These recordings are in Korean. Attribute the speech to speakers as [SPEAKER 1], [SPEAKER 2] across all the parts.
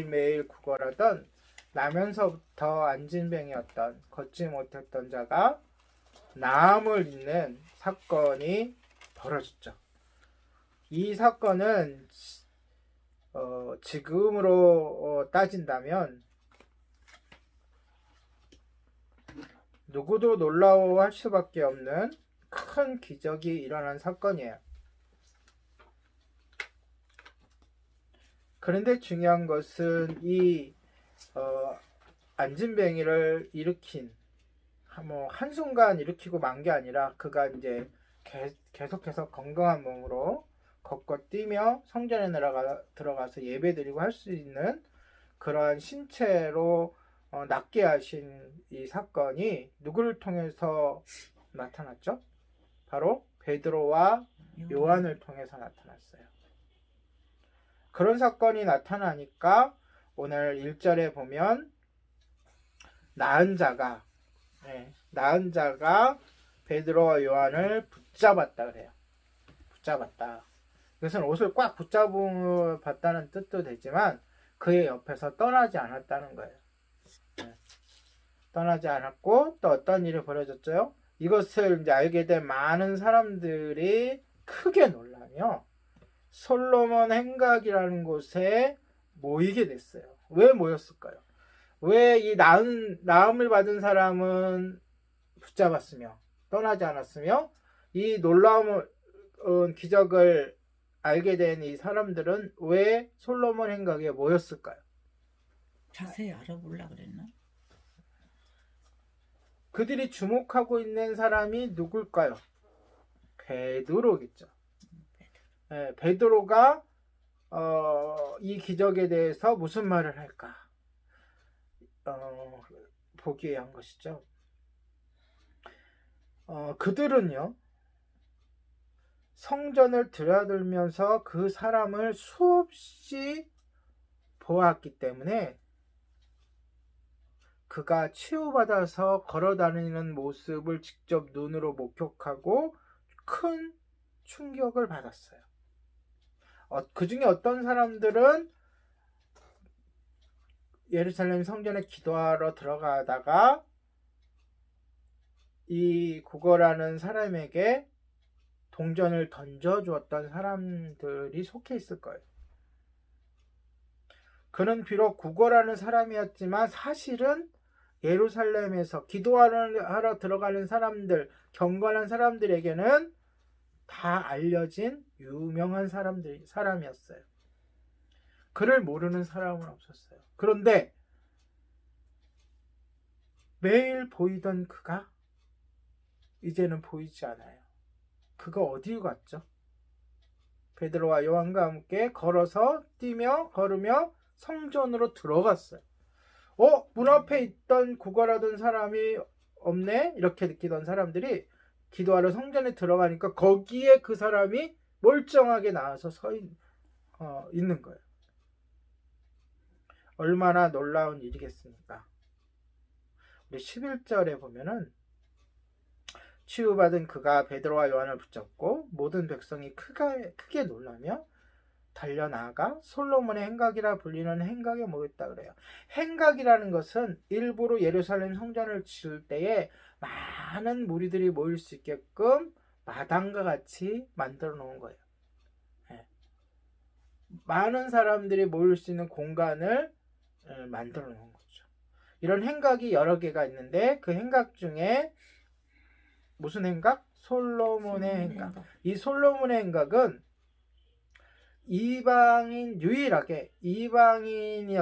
[SPEAKER 1] 매일 구걸하던 나면서부터 안진뱅이었던 걷지 못했던 자가 나음을 잇는 사건이 벌어졌죠. 이 사건은 지금으로 따진다면 누구도 놀라워할 수밖에 없는 큰 기적이 일어난 사건이에요. 그런데 중요한 것은 이 안진뱅이를 일으킨 한순간 일으키고 만 게 아니라 그가 이제 계속해서 건강한 몸으로 걷고 뛰며 성전에 들어가서 예배드리고 할 수 있는 그러한 신체로 낫게 하신 이 사건이 누구를 통해서 나타났죠? 바로 베드로와 요한을 통해서 나타났어요. 그런 사건이 나타나니까 오늘 1절에 보면 나은 자가 베드로와 요한을 붙잡았다 그래요. 붙잡았다. 이것은 옷을 꽉 붙잡았다는 뜻도 되지만 그의 옆에서 떠나지 않았다는 거예요. 떠나지 않았고 또 어떤 일이 벌어졌죠? 이것을 이제 알게 된 많은 사람들이 크게 놀라며 솔로몬 행각이라는 곳에 모이게 됐어요. 왜 모였을까요? 왜 이 나음을 받은 사람은 붙잡았으며 떠나지 않았으며 이 놀라운 기적을 알게 된 이 사람들은 왜 솔로몬 행각에 모였을까요?
[SPEAKER 2] 자세히 알아보려고 그랬나?
[SPEAKER 1] 그들이 주목하고 있는 사람이 누굴까요? 베드로겠죠. 베드로가 이 기적에 대해서 무슨 말을 할까? 보기 위한 것이죠. 그들은요, 성전을 드나들면서 그 사람을 수없이 보았기 때문에 그가 치유받아서 걸어다니는 모습을 직접 눈으로 목격하고 큰 충격을 받았어요. 그 중에 어떤 사람들은 예루살렘 성전에 기도하러 들어가다가 이 구걸하는 사람에게 동전을 던져주었던 사람들이 속해 있을 거예요. 그는 비록 구걸하는 사람이었지만 사실은 예루살렘에서 기도하러 들어가는 사람들, 경건한 사람들에게는 다 알려진 유명한 사람이었어요. 그를 모르는 사람은 없었어요. 그런데 매일 보이던 그가 이제는 보이지 않아요. 그가 어디로 갔죠? 베드로와 요한과 함께 걸어서 뛰며 걸으며 성전으로 들어갔어요. 문 앞에 있던 구걸하던 사람이 없네? 이렇게 느끼던 사람들이 기도하러 성전에 들어가니까 거기에 그 사람이 멀쩡하게 나와서 있는 거예요. 얼마나 놀라운 일이겠습니까? 우리 11절에 보면은 치유받은 그가 베드로와 요한을 붙잡고 모든 백성이 크게 놀라며 달려나가 솔로몬의 행각이라 불리는 행각에 모였다 그래요. 행각이라는 것은 일부러 예루살렘 성전을 지을 때에 많은 무리들이 모일 수 있게끔 마당과 같이 만들어 놓은 거예요. 많은 사람들이 모일 수 있는 공간을 만들어 놓은 거죠. 이런 행각이 여러 개가 있는데 그 행각 중에 무슨 행각? 솔로몬의 행각. 이 솔로몬의 행각은 유일하게 이방인은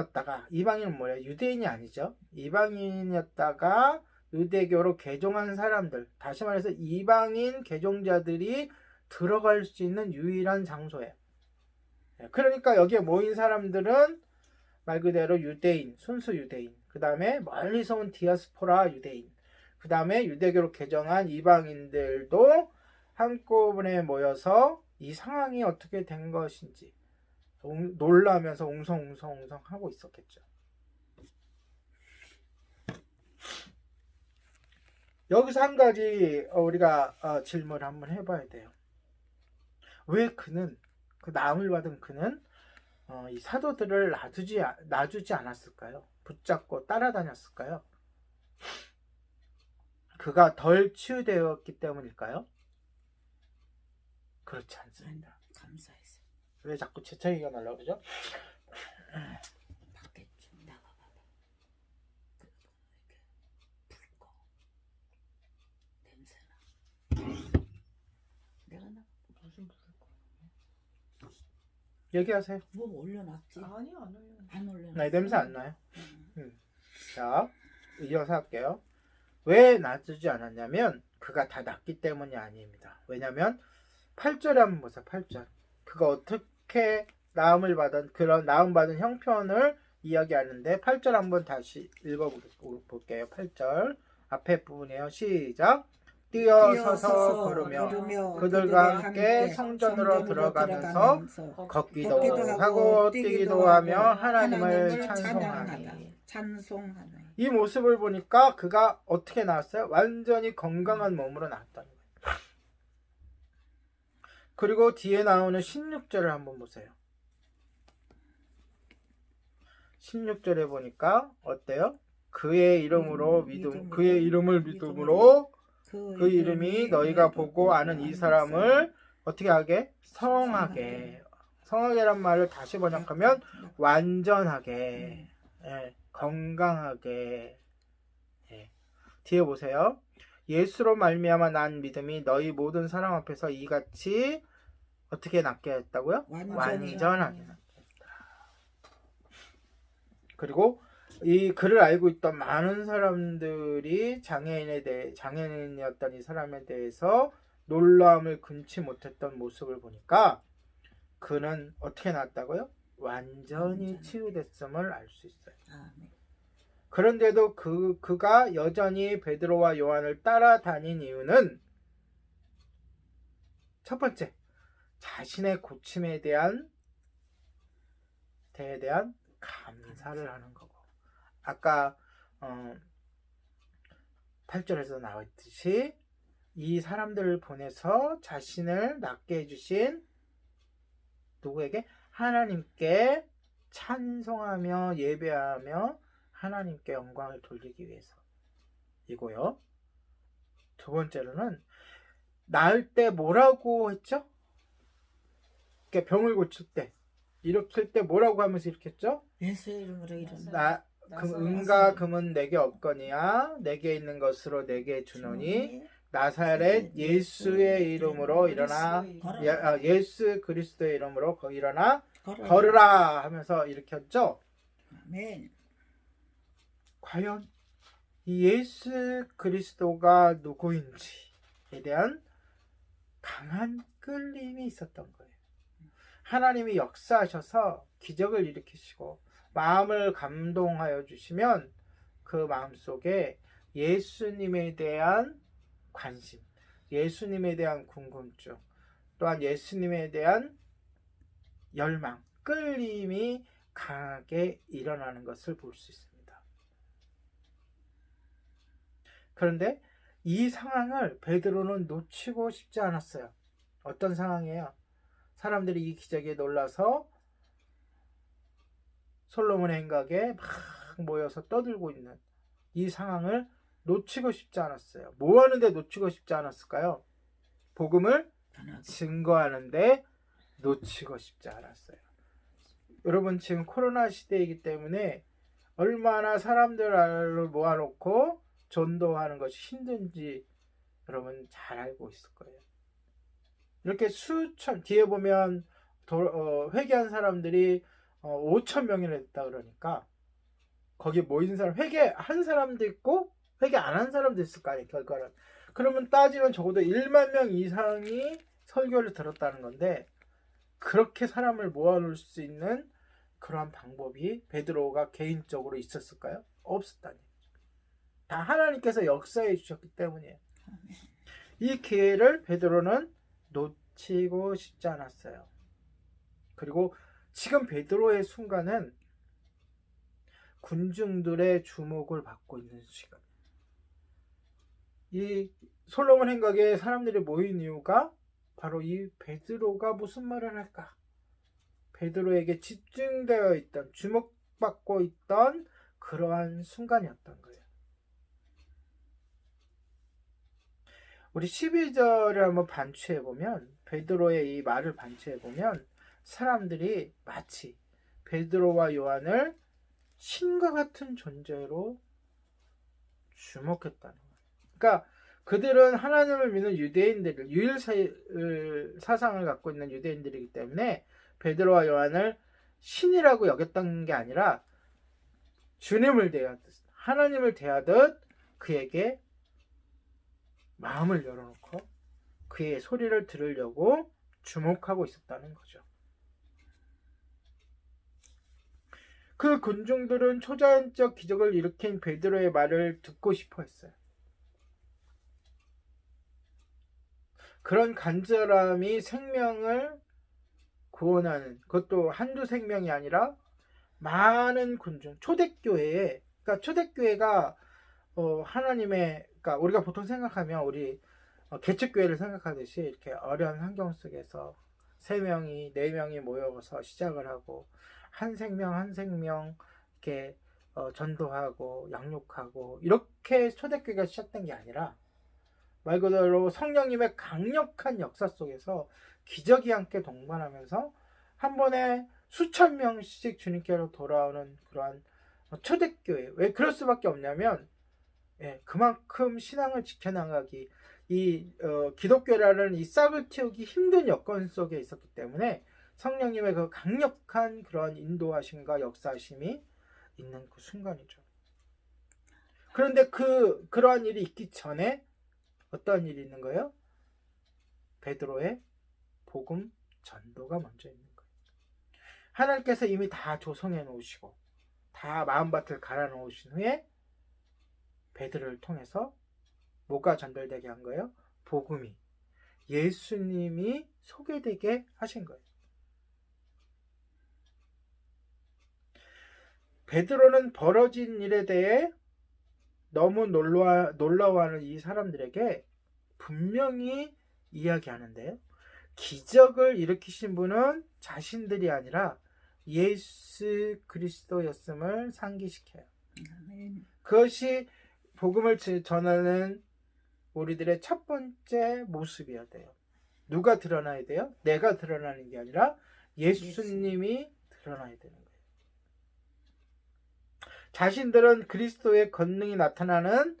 [SPEAKER 1] 뭐예요? 유대인이 아니죠. 이방인이었다가 유대교로 개종한 사람들, 다시 말해서 이방인 개종자들이 들어갈 수 있는 유일한 장소예요. 그러니까 여기에 모인 사람들은 말 그대로 유대인, 순수 유대인, 그 다음에 멀리서 온 디아스포라 유대인, 그 다음에 유대교로 개종한 이방인들도 한꺼번에 모여서 이 상황이 어떻게 된 것인지 놀라면서 웅성웅성 하고 있었겠죠. 여기서 한 가지 우리가 질문을 한번 해봐야 돼요. 왜 그 나음을 받은 그는 이 사도들을 놔주지 않았을까요? 붙잡고 따라다녔을까요? 그가 덜 치유되었기 때문일까요? 그렇지 않습니다.
[SPEAKER 2] 감사해서
[SPEAKER 1] 왜 자꾸 제 차이가 나려고 그러죠?
[SPEAKER 2] 밖에 좀 나가봐봐. 이렇게 불꺼 냄새나. 내가 나 무슨 불꺼?
[SPEAKER 1] 얘기하세요.
[SPEAKER 2] 뭐 올려놨지?
[SPEAKER 3] 아니요, 안 올려요.
[SPEAKER 2] 안 올려놨어.
[SPEAKER 1] 네, 냄새 안 나요.
[SPEAKER 2] 응.
[SPEAKER 1] 자, 이어서 할게요. 왜 놔주지 않았냐면 그가 다 낫기 때문이 아닙니다. 왜냐면 8절에 한번 보세요. 8절. 그가 어떻게 그런 나음 받은 형편을 이야기하는데 8절 한번 다시 읽어볼게요. 8절 앞에 부분이에요. 시작. 뛰어서서 걸으며 그들과 함께 성전으로 들어가면서 걷기도 하고 뛰기도 하며 하나님을 찬송하니.
[SPEAKER 2] 찬송하니.
[SPEAKER 1] 이 모습을 보니까 그가 어떻게 나왔어요? 완전히 건강한 몸으로 나왔다는 거예요. 그리고 뒤에 나오는 16절을 한번 보세요. 16절에 보니까 어때요? 그의 이름으로 그의 이름을 믿음으로 그 이름이 너희가 보고 아는 이 사람을 어떻게 하게? 성하게란 말을 다시 번역하면 완전하게, 건강하게. 뒤에 보세요. 예수로 말미암아 난 믿음이 너희 모든 사람 앞에서 이같이 어떻게 낫게 했다고요? 완전하게 낫게 했다. 그리고 이 글을 알고 있던 많은 사람들이 장애인이었던 이 사람에 대해서 놀라움을 금치 못했던 모습을 보니까 그는 어떻게 나왔다고요? 완전히 치유됐음을 알 수 있어요.
[SPEAKER 2] 아멘.
[SPEAKER 1] 그런데도 그가 여전히 베드로와 요한을 따라다닌 이유는 첫 번째, 자신의 고침에 대한 감사를 하는 거고, 아까 8절에서 나왔듯이 이 사람들을 보내서 자신을 낫게 해주신 누구에게? 하나님께 찬송하며 예배하며 하나님께 영광을 돌리기 위해서 이고요. 두 번째로는 나을 때 뭐라고 했죠? 병을 고칠 때, 일으킬 때 뭐라고 하면서 일으켰죠?
[SPEAKER 2] 예수의 이름으로 일어나.
[SPEAKER 1] 은과 금은 내게 없거니와 내게 있는 것으로 내게 주노니 나사렛 예수의 이름으로 일어나, 예수 그리스도의 이름으로 일어나 걸으라 하면서 일으켰죠.
[SPEAKER 2] 아멘.
[SPEAKER 1] 과연 이 예수 그리스도가 누구인지에 대한 강한 끌림이 있었던 거예요. 하나님이 역사하셔서 기적을 일으키시고 마음을 감동하여 주시면 그 마음속에 예수님에 대한 관심, 예수님에 대한 궁금증, 또한 예수님에 대한 열망, 끌림이 강하게 일어나는 것을 볼 수 있습니다. 그런데 이 상황을 베드로는 놓치고 싶지 않았어요. 어떤 상황이에요? 사람들이 이 기적에 놀라서 솔로몬의 행각에 막 모여서 떠들고 있는 이 상황을 놓치고 싶지 않았어요. 뭐 하는데 놓치고 싶지 않았을까요? 복음을 증거하는데 놓치고 싶지 않았어요. 여러분, 지금 코로나 시대이기 때문에 얼마나 사람들을 모아놓고 전도하는 것이 힘든지 여러분 잘 알고 있을 거예요. 이렇게 수천, 뒤에 보면 회개한 사람들이 5,000명이나 됐다 그러니까 거기 모인 사람, 회개한 사람도 있고 회개 안 한 사람도 있을 거 아니에요, 결과는. 그러면 따지면 적어도 1만 명 이상이 설교를 들었다는 건데, 그렇게 사람을 모아놓을 수 있는 그러한 방법이 베드로가 개인적으로 있었을까요? 없었다니. 다 하나님께서 역사해 주셨기 때문이에요. 이 기회를 베드로는 놓치고 싶지 않았어요. 그리고 지금 베드로의 순간은 군중들의 주목을 받고 있는 시간. 이 솔로몬 행각에 사람들이 모인 이유가 바로 이 베드로가 무슨 말을 할까? 베드로에게 집중되어 있던, 주목받고 있던 그러한 순간이었던 거예요. 우리 12절을 한번 반추해보면, 베드로의 이 말을 반추해보면 사람들이 마치 베드로와 요한을 신과 같은 존재로 주목했다는 거예요. 그러니까 그들은 하나님을 믿는 유대인들을, 유일 사상을 갖고 있는 유대인들이기 때문에 베드로와 요한을 신이라고 여겼던 게 아니라 주님을 대하듯, 하나님을 대하듯 그에게 마음을 열어놓고 그의 소리를 들으려고 주목하고 있었다는 거죠. 그 군중들은 초자연적 기적을 일으킨 베드로의 말을 듣고 싶어 했어요. 그런 간절함이 생명을 구원하는, 그것도 한두 생명이 아니라 많은 군중, 초대교회에, 그러니까 초대교회가 하나님의, 그러니까 우리가 보통 생각하면 우리 개척교회를 생각하듯이 이렇게 어려운 환경 속에서 3명이 4명이 모여서 시작을 하고 한 생명 한 생명 이렇게 전도하고 양육하고 이렇게 초대교회가 시작된 게 아니라 말 그대로 성령님의 강력한 역사 속에서 기적이 함께 동반하면서 한 번에 수천 명씩 주님께로 돌아오는 그러한 초대교회. 왜 그럴 수밖에 없냐면 그만큼 신앙을 지켜나가기, 이 기독교라는 이 싹을 틔우기 힘든 여건 속에 있었기 때문에 성령님의 그 강력한 그런 인도하심과 역사하심이 있는 그 순간이죠. 그런데 그러한 일이 있기 전에 어떤 일이 있는 거예요? 베드로의 복음 전도가 먼저 있는 거예요. 하나님께서 이미 다 조성해 놓으시고 다 마음밭을 갈아 놓으신 후에 베드로를 통해서 뭐가 전달되게 한 거예요? 복음이, 예수님이 소개되게 하신 거예요. 베드로는 벌어진 일에 대해 너무 놀라워하는 이 사람들에게 분명히 이야기하는데요. 기적을 일으키신 분은 자신들이 아니라 예수 그리스도였음을 상기시켜요. 그것이 복음을 전하는 우리들의 첫 번째 모습이어야 돼요. 누가 드러나야 돼요? 내가 드러나는 게 아니라 예수님이 드러나야 되는 거예요. 자신들은 그리스도의 권능이 나타나는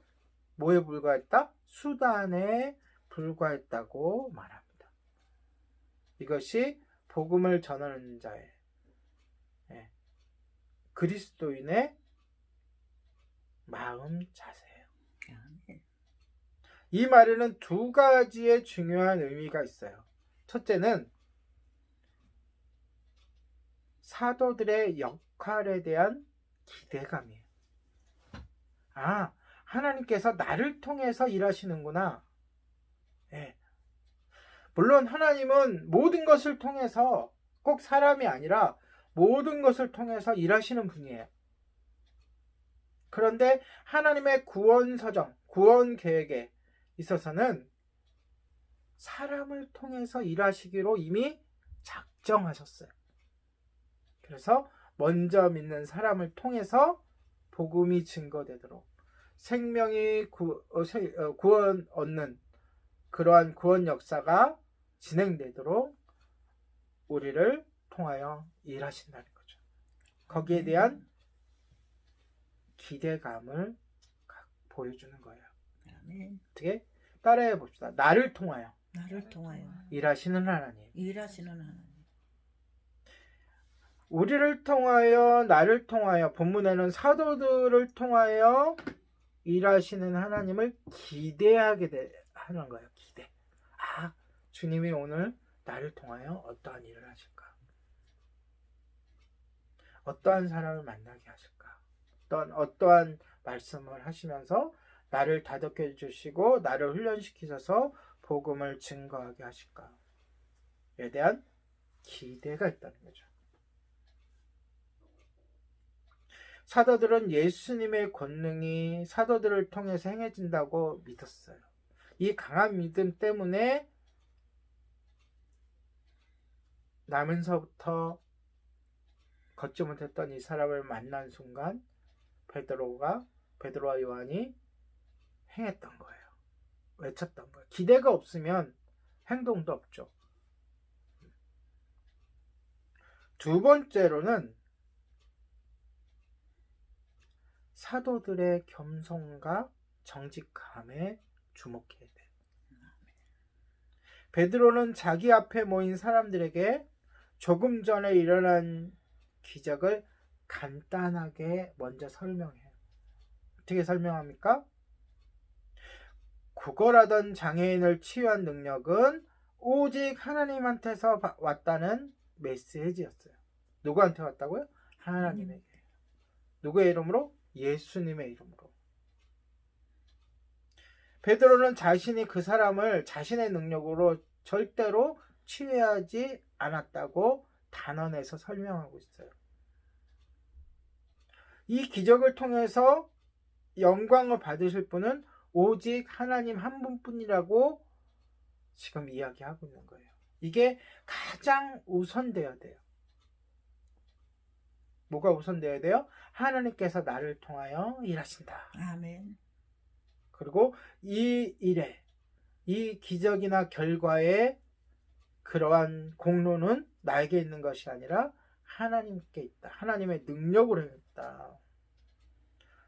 [SPEAKER 1] 뭐에 불과했다? 수단에 불과했다고 말합니다. 이것이 복음을 전하는 자의 그리스도인의 마음 자세예요. 이 말에는 두 가지의 중요한 의미가 있어요. 첫째는 사도들의 역할에 대한 기대감이에요. 아, 하나님께서 나를 통해서 일하시는구나. 물론 하나님은 모든 것을 통해서, 꼭 사람이 아니라 모든 것을 통해서 일하시는 분이에요. 그런데 하나님의 구원 서정, 구원 계획에 있어서는 사람을 통해서 일하시기로 이미 작정하셨어요. 그래서 먼저 믿는 사람을 통해서 복음이 증거되도록, 생명이 구원 얻는 그러한 구원 역사가 진행되도록 우리를 통하여 일하신다는 거죠. 거기에 대한 기대감을 보여주는 거예요. 어떻게? 따라해 봅시다. 나를 통하여 일하시는 하나님. 우리를 통하여, 나를 통하여, 본문에는 사도들을 통하여 일하시는 하나님을 기대하게 하는 거예요. 기대. 아, 주님이 오늘 나를 통하여 어떠한 일을 하실까? 어떠한 사람을 만나게 하실까? 어떠한 말씀을 하시면서 나를 다독여 주시고 나를 훈련시키셔서 복음을 증거하게 하실까? 에 대한 기대가 있다는 거죠. 사도들은 예수님의 권능이 사도들을 통해서 행해진다고 믿었어요. 이 강한 믿음 때문에 나면서부터 걷지 못했던 이 사람을 만난 순간 베드로와 요한이 행했던 거예요. 외쳤던 거예요. 기대가 없으면 행동도 없죠. 두 번째로는 사도들의 겸손과 정직함에 주목해야 돼요. 베드로는 자기 앞에 모인 사람들에게 조금 전에 일어난 기적을 간단하게 먼저 설명해요. 어떻게 설명합니까? 구걸하던 장애인을 치유한 능력은 오직 하나님한테서 왔다는 메시지였어요. 누구한테 왔다고요? 하나님에게. 누구의 이름으로? 예수님의 이름으로. 베드로는 자신이 그 사람을 자신의 능력으로 절대로 치유하지 않았다고 단언해서 설명하고 있어요. 이 기적을 통해서 영광을 받으실 분은 오직 하나님 한 분뿐이라고 지금 이야기하고 있는 거예요. 이게 가장 우선되어야 돼요. 뭐가 우선되어야 돼요? 하나님께서 나를 통하여 일하신다.
[SPEAKER 2] 아멘.
[SPEAKER 1] 그리고 이 일에, 이 기적이나 결과에 그러한 공로는 나에게 있는 것이 아니라 하나님께 있다. 하나님의 능력으로 있다.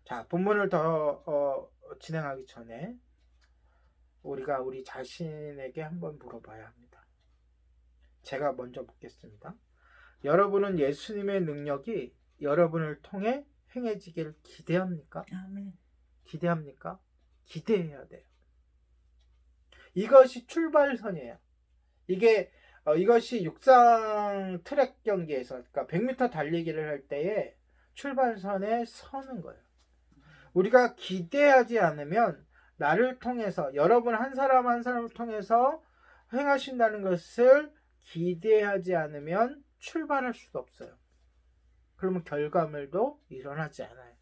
[SPEAKER 1] 자, 본문을 더 진행하기 전에 우리가 우리 자신에게 한번 물어봐야 합니다. 제가 먼저 묻겠습니다. 여러분은 예수님의 능력이 여러분을 통해 행해지기를 기대합니까?
[SPEAKER 2] 아멘.
[SPEAKER 1] 기대합니까? 기대해야 돼요. 이것이 출발선이에요. 이것이 육상 트랙 경기에서, 그러니까 100m 달리기를 할 때에 출발선에 서는 거예요. 우리가 기대하지 않으면 나를 통해서, 여러분 한 사람 한 사람을 통해서 행하신다는 것을 기대하지 않으면 출발할 수가 없어요. 그러면 결과물도 일어나지 않아요.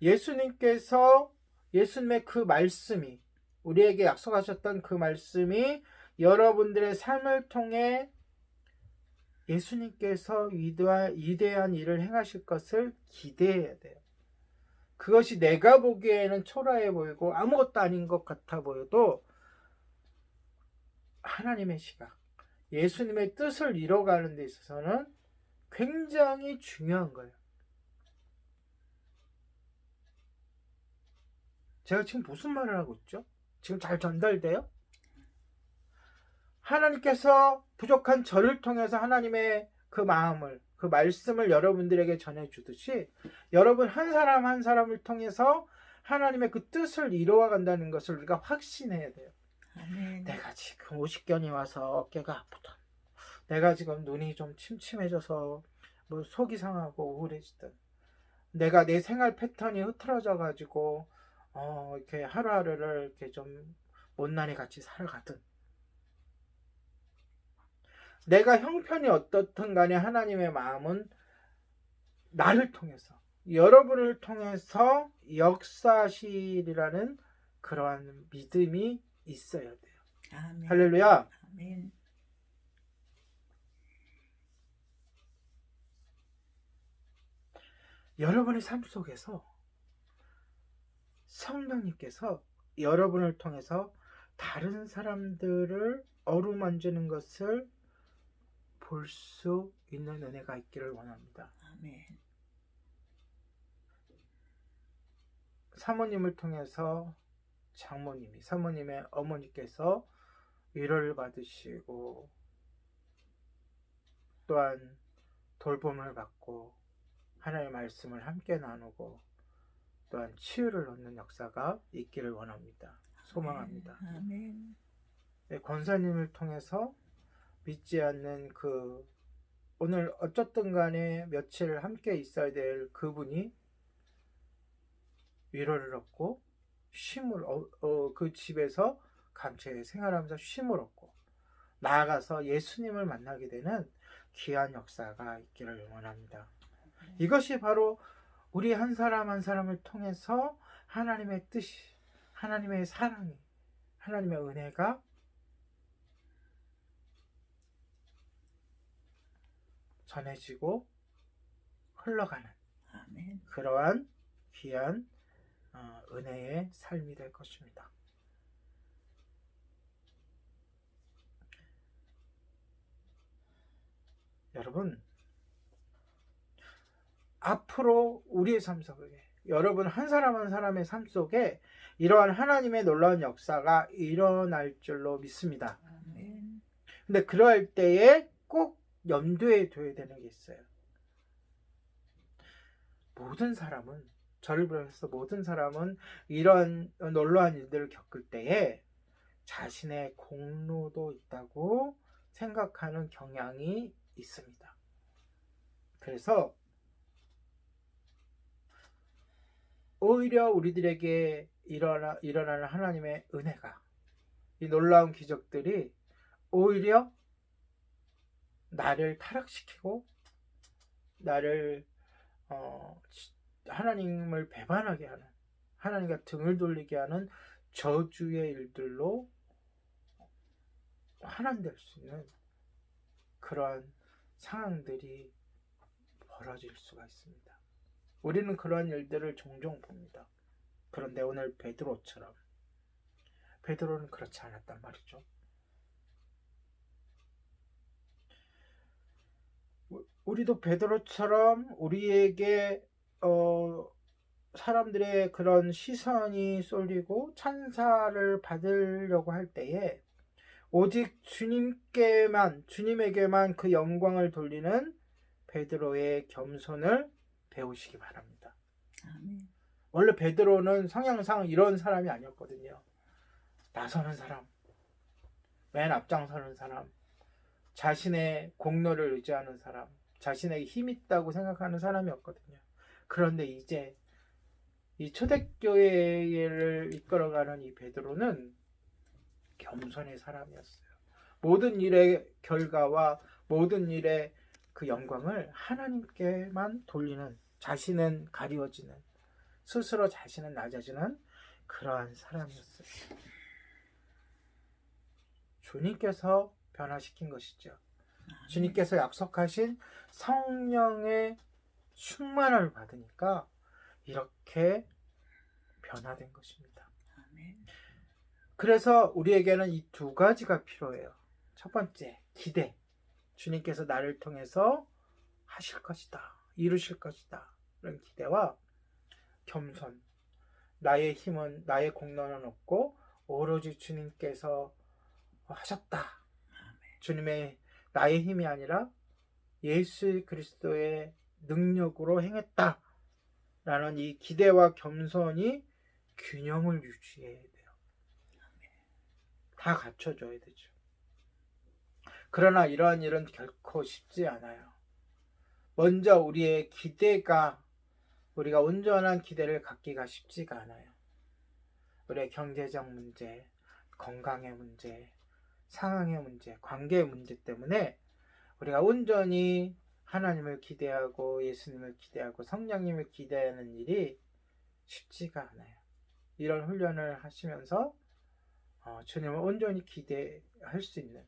[SPEAKER 1] 예수님의 그 말씀이, 우리에게 약속하셨던 그 말씀이 여러분들의 삶을 통해 예수님께서 위대한 일을 행하실 것을 기대해야 돼요. 그것이 내가 보기에는 초라해 보이고 아무것도 아닌 것 같아 보여도 하나님의 시각, 예수님의 뜻을 이뤄가는 데 있어서는 굉장히 중요한 거예요. 제가 지금 무슨 말을 하고 있죠? 지금 잘 전달돼요? 하나님께서 부족한 저를 통해서 하나님의 그 마음을, 그 말씀을 여러분들에게 전해주듯이 여러분 한 사람 한 사람을 통해서 하나님의 그 뜻을 이루어 간다는 것을 우리가 확신해야 돼요.
[SPEAKER 2] 아멘.
[SPEAKER 1] 내가 지금 50견이 와서 어깨가 아프다. 내가 지금 눈이 좀 침침해져서 뭐 속이 상하고 우울해지든, 내가 내 생활 패턴이 흐트러져 가지고 이렇게 하루하루를 이렇게 좀 못난이 같이 살아가든, 내가 형편이 어떻든 간에 하나님의 마음은 나를 통해서, 여러분을 통해서 역사하시리라는 그러한 믿음이 있어야 돼요.
[SPEAKER 2] 아멘.
[SPEAKER 1] 할렐루야.
[SPEAKER 2] 아멘.
[SPEAKER 1] 여러분의 삶 속에서 성령님께서 여러분을 통해서 다른 사람들을 어루만지는 것을 볼 수 있는 은혜가 있기를 원합니다.
[SPEAKER 2] 아멘.
[SPEAKER 1] 사모님을 통해서 사모님의 어머니께서 위로를 받으시고 또한 돌봄을 받고 하나님의 말씀을 함께 나누고 또한 치유를 얻는 역사가 있기를 원합니다. 소망합니다.
[SPEAKER 2] 아멘.
[SPEAKER 1] 권사님을 통해서 믿지 않는 오늘 어쨌든 간에 며칠 함께 있어야 될 그분이 위로를 얻고 그 집에서 감사히 생활하면서 쉼을 얻고 나아가서 예수님을 만나게 되는 귀한 역사가 있기를 원합니다. 이것이 바로 우리 한 사람 한 사람을 통해서 하나님의 뜻이, 하나님의 사랑이, 하나님의 은혜가 전해지고 흘러가는
[SPEAKER 2] 아멘.
[SPEAKER 1] 그러한 귀한 은혜의 삶이 될 것입니다. 여러분, 앞으로 우리의 삶 속에 여러분 한 사람 한 사람의 삶 속에 이러한 하나님의 놀라운 역사가 일어날 줄로 믿습니다.
[SPEAKER 2] 아멘.
[SPEAKER 1] 근데 그럴 때에 꼭 염두에 둬야 되는 게 있어요. 모든 사람은, 저를 비롯해서 모든 사람은 이런 놀라운 일들을 겪을 때에 자신의 공로도 있다고 생각하는 경향이 있습니다. 그래서 오히려 우리들에게 일어나는 하나님의 은혜가, 이 놀라운 기적들이 오히려 나를 타락시키고 나를 하나님을 배반하게 하는, 하나님과 등을 돌리게 하는 저주의 일들로 환원될 수 있는 그러한 상황들이 벌어질 수가 있습니다. 우리는 그러한 일들을 종종 봅니다. 그런데 오늘 베드로처럼, 베드로는 그렇지 않았단 말이죠. 우리도 베드로처럼 우리에게 사람들의 그런 시선이 쏠리고 찬사를 받으려고 할 때에 오직 주님에게만 그 영광을 돌리는 베드로의 겸손을 배우시기 바랍니다.
[SPEAKER 2] 아멘.
[SPEAKER 1] 원래 베드로는 성향상 이런 사람이 아니었거든요. 나서는 사람, 맨 앞장서는 사람, 자신의 공로를 의지하는 사람, 자신에게 힘 있다고 생각하는 사람이었거든요. 그런데 이제 이 초대교회를 이끌어가는 이 베드로는 겸손의 사람이었어요. 모든 일의 결과와 모든 일의 그 영광을 하나님께만 돌리는, 자신은 가리워지는, 스스로 자신은 낮아지는 그러한 사람이었어요. 주님께서 변화시킨 것이죠. 주님께서 약속하신 성령의 충만을 받으니까 이렇게 변화된 것입니다.
[SPEAKER 2] 아멘.
[SPEAKER 1] 그래서 우리에게는 이 두 가지가 필요해요. 첫 번째, 기대. 주님께서 나를 통해서 하실 것이다, 이루실 것이다, 이런 기대와 겸손. 나의 힘은, 나의 공로는 없고 오로지 주님께서 하셨다. 주님의, 나의 힘이 아니라 예수 그리스도의 능력으로 행했다 라는 이 기대와 겸손이 균형을 유지해야 돼요. 다 갖춰줘야 되죠. 그러나 이러한 일은 결코 쉽지 않아요. 먼저 우리의 기대가, 우리가 온전한 기대를 갖기가 쉽지가 않아요. 우리의 경제적 문제, 건강의 문제, 상황의 문제, 관계의 문제 때문에 우리가 온전히 하나님을 기대하고 예수님을 기대하고 성령님을 기대하는 일이 쉽지가 않아요. 이런 훈련을 하시면서 주님을 온전히 기대할 수 있는,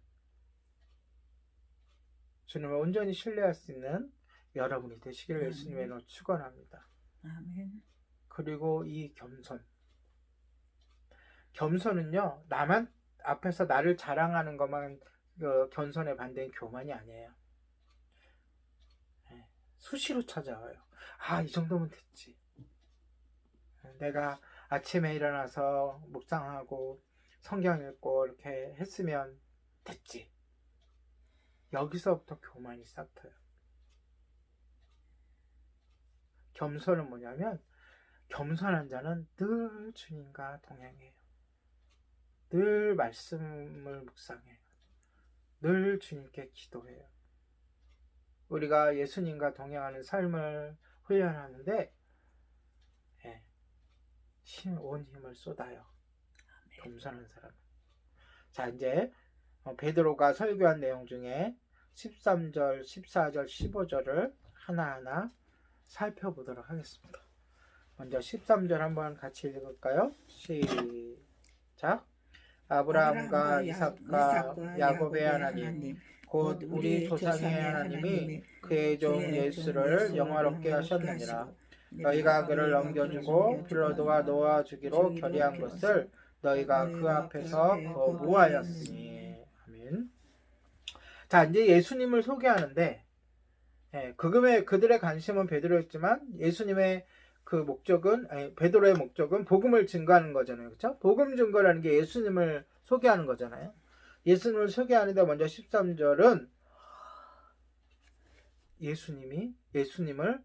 [SPEAKER 1] 주님을 온전히 신뢰할 수 있는 여러분이 되시기를 예수님의 이름으로 축원합니다.
[SPEAKER 2] 아멘.
[SPEAKER 1] 그리고 이 겸손은요, 나만 앞에서 나를 자랑하는 것만 겸손의 반대인 교만이 아니에요. 수시로 찾아와요. 이 정도면 됐지. 내가 아침에 일어나서 묵상하고 성경 읽고 이렇게 했으면 됐지. 여기서부터 교만이 싹터요. 겸손은 뭐냐면, 겸손한 자는 늘 주님과 동행해요. 늘 말씀을 묵상해요. 늘 주님께 기도해요. 우리가 예수님과 동행하는 삶을 훈련하는데 온 힘을 쏟아요. 겸손한 사람. 자, 이제 베드로가 설교한 내용 중에 13절, 14절, 15절을 하나하나 살펴보도록 하겠습니다. 먼저 13절 한번 같이 읽을까요? 시작. 아브라함과 이삭과 야곱의 하나님, 곧 우리 조상의 하나님이 그의 종 예수를 영화롭게 하셨느니라. 너희가 그를 넘겨주고 빌라도가 놓아주기로 결의한 것을 너희가 그 앞에서 거부하였으니. 아멘. 자, 이제 예수님을 소개하는데, 그들의 관심은 베드로였지만 예수님의 그 목적은, 베드로의 목적은 복음을 증거하는 거잖아요. 그렇죠? 복음 증거라는 게 예수님을 소개하는 거잖아요. 예수님을 소개하는데 먼저 13절은 예수님을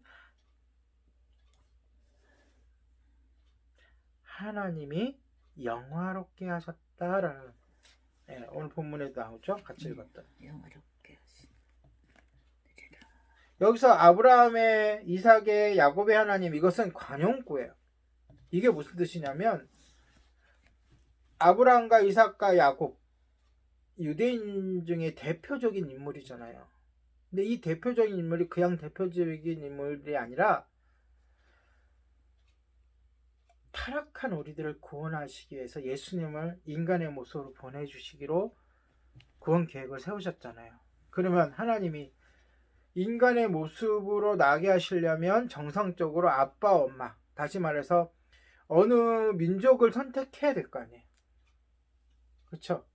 [SPEAKER 1] 하나님이 영화롭게 하셨다라는, 오늘 본문에도 나오죠. 같이 읽었던.
[SPEAKER 2] 영화롭게 하시니라.
[SPEAKER 1] 여기서 아브라함의, 이삭의, 야곱의 하나님, 이것은 관용구예요. 이게 무슨 뜻이냐면 아브라함과 이삭과 야곱, 유대인 중에 대표적인 인물이잖아요. 근데 이 대표적인 인물이 그냥 대표적인 인물이 아니라 타락한 우리들을 구원하시기 위해서 예수님을 인간의 모습으로 보내주시기로 구원 계획을 세우셨잖아요. 그러면 하나님이 인간의 모습으로 나게 하시려면 정상적으로 아빠, 엄마, 다시 말해서 어느 민족을 선택해야 될 거 아니에요. 그렇죠?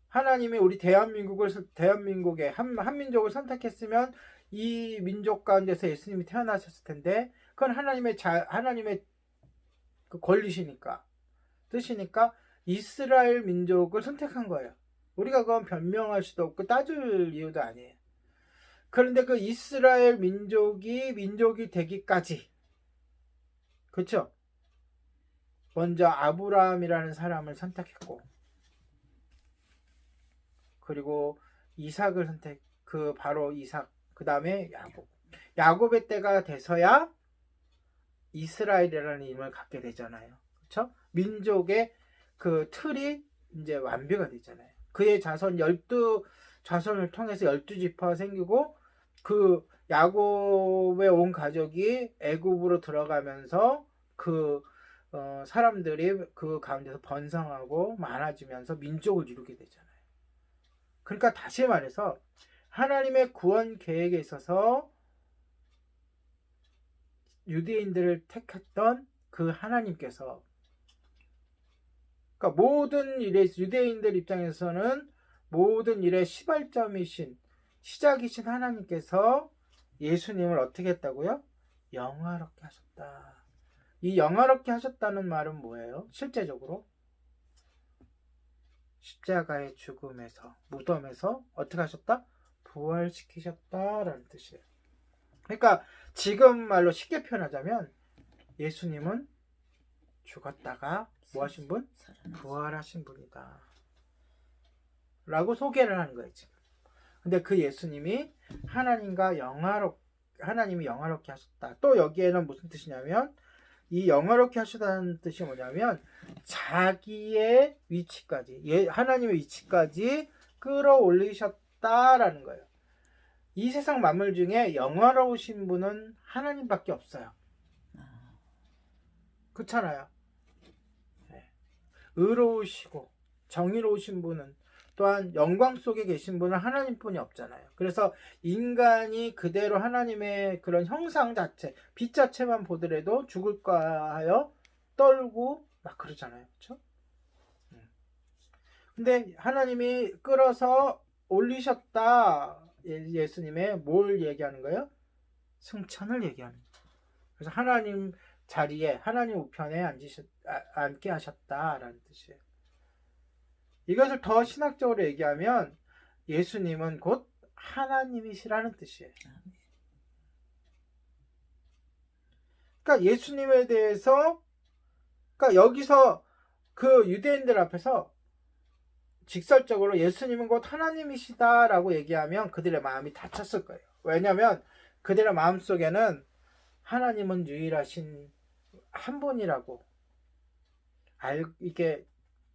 [SPEAKER 1] 하나님이 우리 대한민국의 한민족을 선택했으면 이 민족 가운데서 예수님이 태어나셨을 텐데, 그건 하나님의 그 권리시니까, 뜻이니까 이스라엘 민족을 선택한 거예요. 우리가 그건 변명할 수도 없고 따질 이유도 아니에요. 그런데 그 이스라엘 민족이 되기까지, 그렇죠? 먼저 아브라함이라는 사람을 선택했고, 그리고 이삭을 바로 이삭, 그 다음에 야곱의 때가 돼서야 이스라엘이라는 이름을 갖게 되잖아요. 그렇죠? 민족의 그 틀이 이제 완비가 되잖아요. 그의 자손 12자손을 통해서 12지파가 생기고, 그 야곱의 온 가족이 애굽으로 들어가면서 사람들이 그 가운데서 번성하고 많아지면서 민족을 이루게 되잖아요. 그러니까 다시 말해서 하나님의 구원 계획에 있어서 유대인들을 택했던 그 하나님께서, 그러니까 모든 일에, 유대인들 입장에서는 모든 일의 시발점이신, 시작이신 하나님께서 예수님을 어떻게 했다고요? 영화롭게 하셨다. 이 영화롭게 하셨다는 말은 뭐예요? 실제적으로 십자가의 죽음에서, 무덤에서 어떻게 하셨다? 부활시키셨다라는 뜻이에요. 그러니까 지금 말로 쉽게 표현하자면 예수님은 죽었다가 뭐 하신 분? 부활하신 분이다 라고 소개를 하는 거예요, 지금. 근데 그 예수님이 하나님이 영화롭게 하셨다. 또 여기에는 무슨 뜻이냐면, 이 영화롭게 하셨다는 뜻이 뭐냐면 자기의 위치까지, 하나님의 위치까지 끌어올리셨다라는 거예요. 이 세상 만물 중에 영화로우신 분은 하나님밖에 없어요. 그렇잖아요. 의로우시고 정의로우신 분은, 또한 영광 속에 계신 분은 하나님뿐이 없잖아요. 그래서 인간이 그대로 하나님의 그런 형상 자체, 빛 자체만 보더라도 죽을까 하여 떨고 막 그러잖아요. 그렇죠? 근데 하나님이 끌어서 올리셨다. 예수님의 뭘 얘기하는 거예요? 승천을 얘기하는 거예요. 그래서 하나님 자리에, 하나님 우편에 앉게 하셨다라는 뜻이에요. 이것을 더 신학적으로 얘기하면 예수님은 곧 하나님이시라는 뜻이에요. 그러니까 예수님에 대해서, 그러니까 여기서 그 유대인들 앞에서 직설적으로 예수님은 곧 하나님이시다라고 얘기하면 그들의 마음이 다쳤을 거예요. 왜냐하면 그들의 마음속에는 하나님은 유일하신 한 분이라고 이게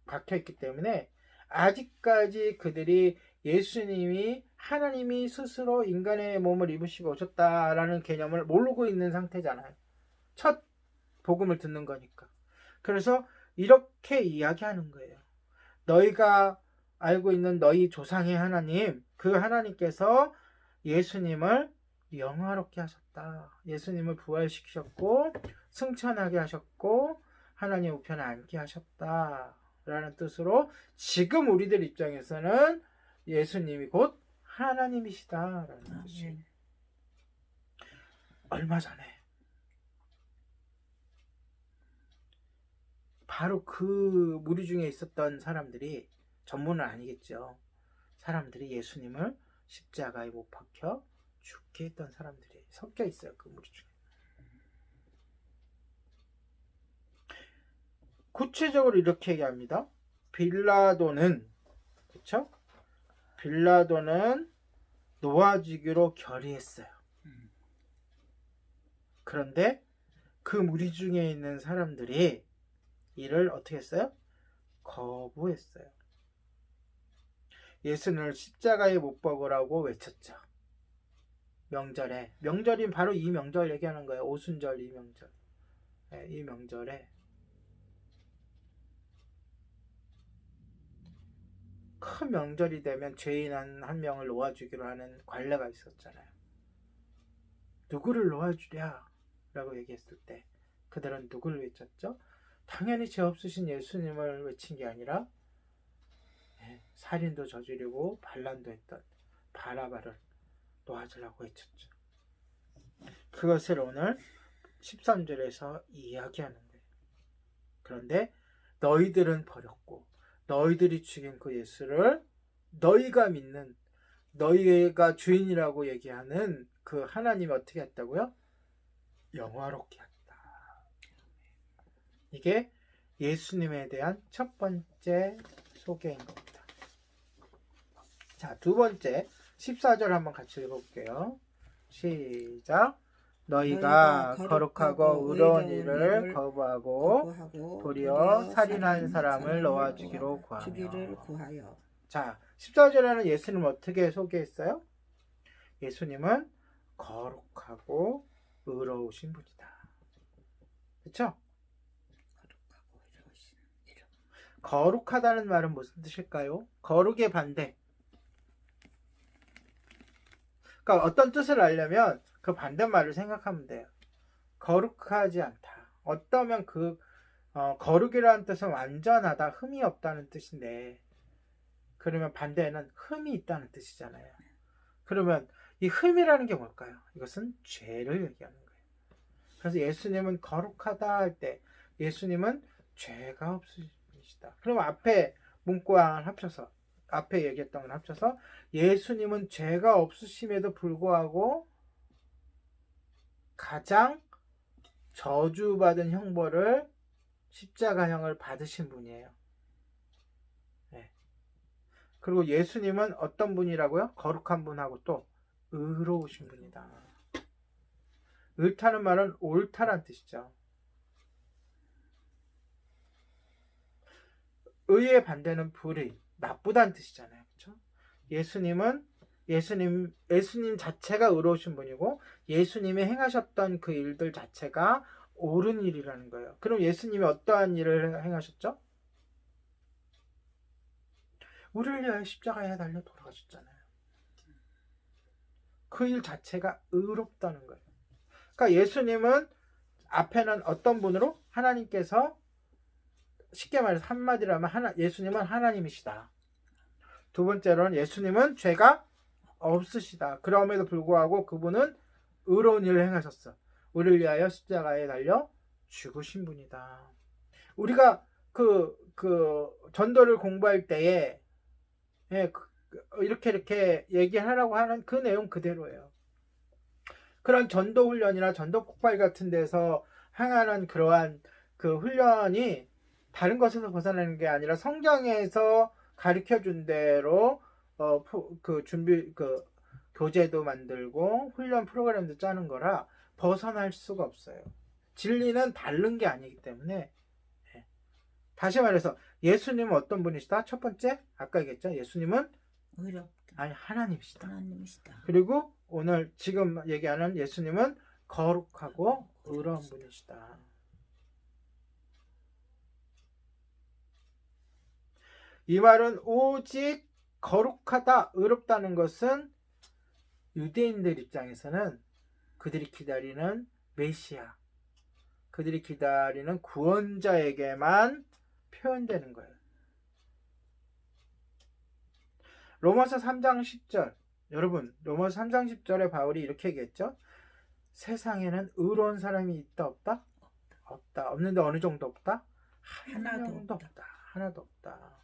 [SPEAKER 1] 박혀있기 때문에 아직까지 그들이 예수님이 하나님이 스스로 인간의 몸을 입으시고 오셨다라는 개념을 모르고 있는 상태잖아요. 첫 복음을 듣는 거니까. 그래서 이렇게 이야기하는 거예요. 너희가 알고 있는 너희 조상의 하나님, 그 하나님께서 예수님을 영화롭게 하셨다. 예수님을 부활시키셨고 승천하게 하셨고 하나님 우편에 앉게 하셨다 라는 뜻으로 지금 우리들 입장에서는 예수님이 곧 하나님이시다라는 뜻이.
[SPEAKER 2] 아멘.
[SPEAKER 1] 얼마 전에 바로 그 무리 중에 있었던 사람들이, 전부는 아니겠죠, 사람들이 예수님을 십자가에 못 박혀 죽게 했던 사람들이 섞여 있어요. 그 무리 중에. 구체적으로 이렇게 얘기합니다. 빌라도는, 그렇죠? 빌라도는 놓아주기로 결의했어요. 그런데 그 무리 중에 있는 사람들이 이를 어떻게 했어요? 거부했어요. 예수님을 십자가에 못 박으라고 외쳤죠. 명절에. 명절이 바로 이 명절 얘기하는 거예요. 오순절 이 명절. 네, 이 명절에 큰 명절이 되면 죄인 한 명을 놓아주기로 하는 관례가 있었잖아요. 누구를 놓아주랴 라고 얘기했을 때 그들은 누구를 외쳤죠? 당연히 죄 없으신 예수님을 외친 게 아니라 살인도 저지르고 반란도 했던 바라바를 놓아주려고 외쳤죠. 그것을 오늘 13절에서 이야기하는 거예요. 그런데 너희들은 버렸고 너희들이 죽인 그 예수를 너희가 믿는, 너희가 주인이라고 얘기하는 그 하나님이 어떻게 했다고요? 영화롭게 했다. 이게 예수님에 대한 첫 번째 소개인 겁니다. 자, 두 번째 14절 한번 같이 읽어볼게요. 시작. 너희가 거룩하고 의로운 일을 거부하고 도리어 살인한 사람을 놓아주기로 구하여. 자, 14절에는 예수님 어떻게 소개했어요? 예수님은 거룩하고 의로우신 분이다. 그렇죠? 거룩하다는 말은 무슨 뜻일까요? 거룩의 반대. 그러니까 어떤 뜻을 알려면 그 반대말을 생각하면 돼요. 거룩하지 않다. 어떠면 거룩이라는 뜻은 완전하다, 흠이 없다는 뜻인데, 그러면 반대는 흠이 있다는 뜻이잖아요. 그러면 이 흠이라는 게 뭘까요? 이것은 죄를 얘기하는 거예요. 그래서 예수님은 거룩하다 할 때 예수님은 죄가 없으신 분이시다. 그럼 앞에 문구와 합쳐서, 앞에 얘기했던 걸 합쳐서 예수님은 죄가 없으심에도 불구하고 가장 저주받은 형벌을, 십자가형을 받으신 분이에요. 네. 그리고 예수님은 어떤 분이라고요? 거룩한 분하고 또 의로우신 분이다. 의타는 말은 옳다란 뜻이죠. 의의 반대는 불의, 나쁘다는 뜻이잖아요. 그렇죠? 예수님 자체가 의로우신 분이고 예수님이 행하셨던 그 일들 자체가 옳은 일이라는 거예요. 그럼 예수님이 어떠한 일을 행하셨죠? 우리를 위하여 십자가에 달려 돌아가셨잖아요. 그 일 자체가 의롭다는 거예요. 그러니까 예수님은 앞에는 어떤 분으로? 하나님께서, 쉽게 말해서 한마디로 하면 예수님은 하나님이시다. 두 번째로는 예수님은 죄가 없으시다. 그럼에도 불구하고 그분은 의로운 일을 행하셨어. 우리를 위하여 십자가에 달려 죽으신 분이다. 우리가 그 전도를 공부할 때에 이렇게 얘기하라고 하는 그 내용 그대로예요. 그런 전도 훈련이나 전도 폭발 같은 데서 행하는 그러한 그 훈련이 다른 것에서 벗어나는 게 아니라 성경에서 가르쳐 준 대로 교재도 만들고 훈련 프로그램도 짜는 거라 벗어날 수가 없어요. 진리는 다른 게 아니기 때문에. 다시 말해서 예수님은 어떤 분이시다? 첫 번째, 아까 얘기했죠. 예수님은 하나님이시다. 그리고 오늘 지금 얘기하는 예수님은 거룩하고 의로운 분이시다. 이 말은 오직 거룩하다, 의롭다는 것은 유대인들 입장에서는 그들이 기다리는 메시아, 그들이 기다리는 구원자에게만 표현되는 거예요. 로마서 3장 10절, 여러분 로마서 3장 10절에 바울이 이렇게 얘기했죠. 세상에는 의로운 사람이 있다 없다? 없다. 없는데 어느 정도 없다?
[SPEAKER 2] 하나도
[SPEAKER 1] 명도
[SPEAKER 2] 없다.
[SPEAKER 1] 하나도 없다.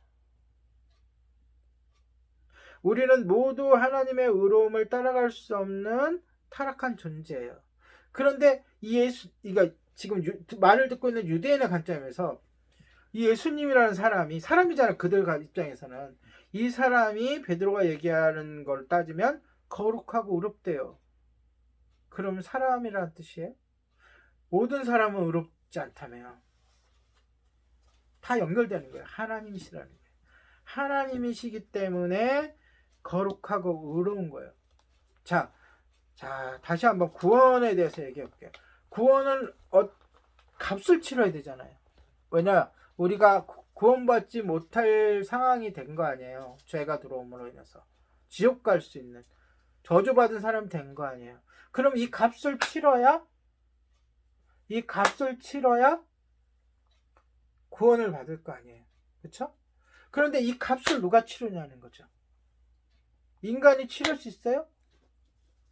[SPEAKER 1] 우리는 모두 하나님의 의로움을 따라갈 수 없는 타락한 존재예요. 그런데 이 그러니까 지금 말을 듣고 있는 유대인의 관점에서 이 예수님이라는 사람이 사람이잖아. 그들 입장에서는 이 사람이 베드로가 얘기하는 걸 따지면 거룩하고 의롭대요. 그럼 사람이라는 뜻이에요? 모든 사람은 의롭지 않다며요. 다 연결되는 거예요. 하나님이시라는 거예요. 하나님이시기 때문에 거룩하고 의로운 거예요. 자, 다시 한번 구원에 대해서 얘기해 볼게요. 구원은 값을 치러야 되잖아요. 왜냐, 우리가 구원받지 못할 상황이 된 거 아니에요. 죄가 들어옴으로 인해서 지옥 갈 수 있는 저주받은 사람이 된 거 아니에요. 그럼 이 값을 치러야 구원을 받을 거 아니에요. 그렇죠? 그런데 이 값을 누가 치르냐는 거죠. 인간이 치를 수 있어요?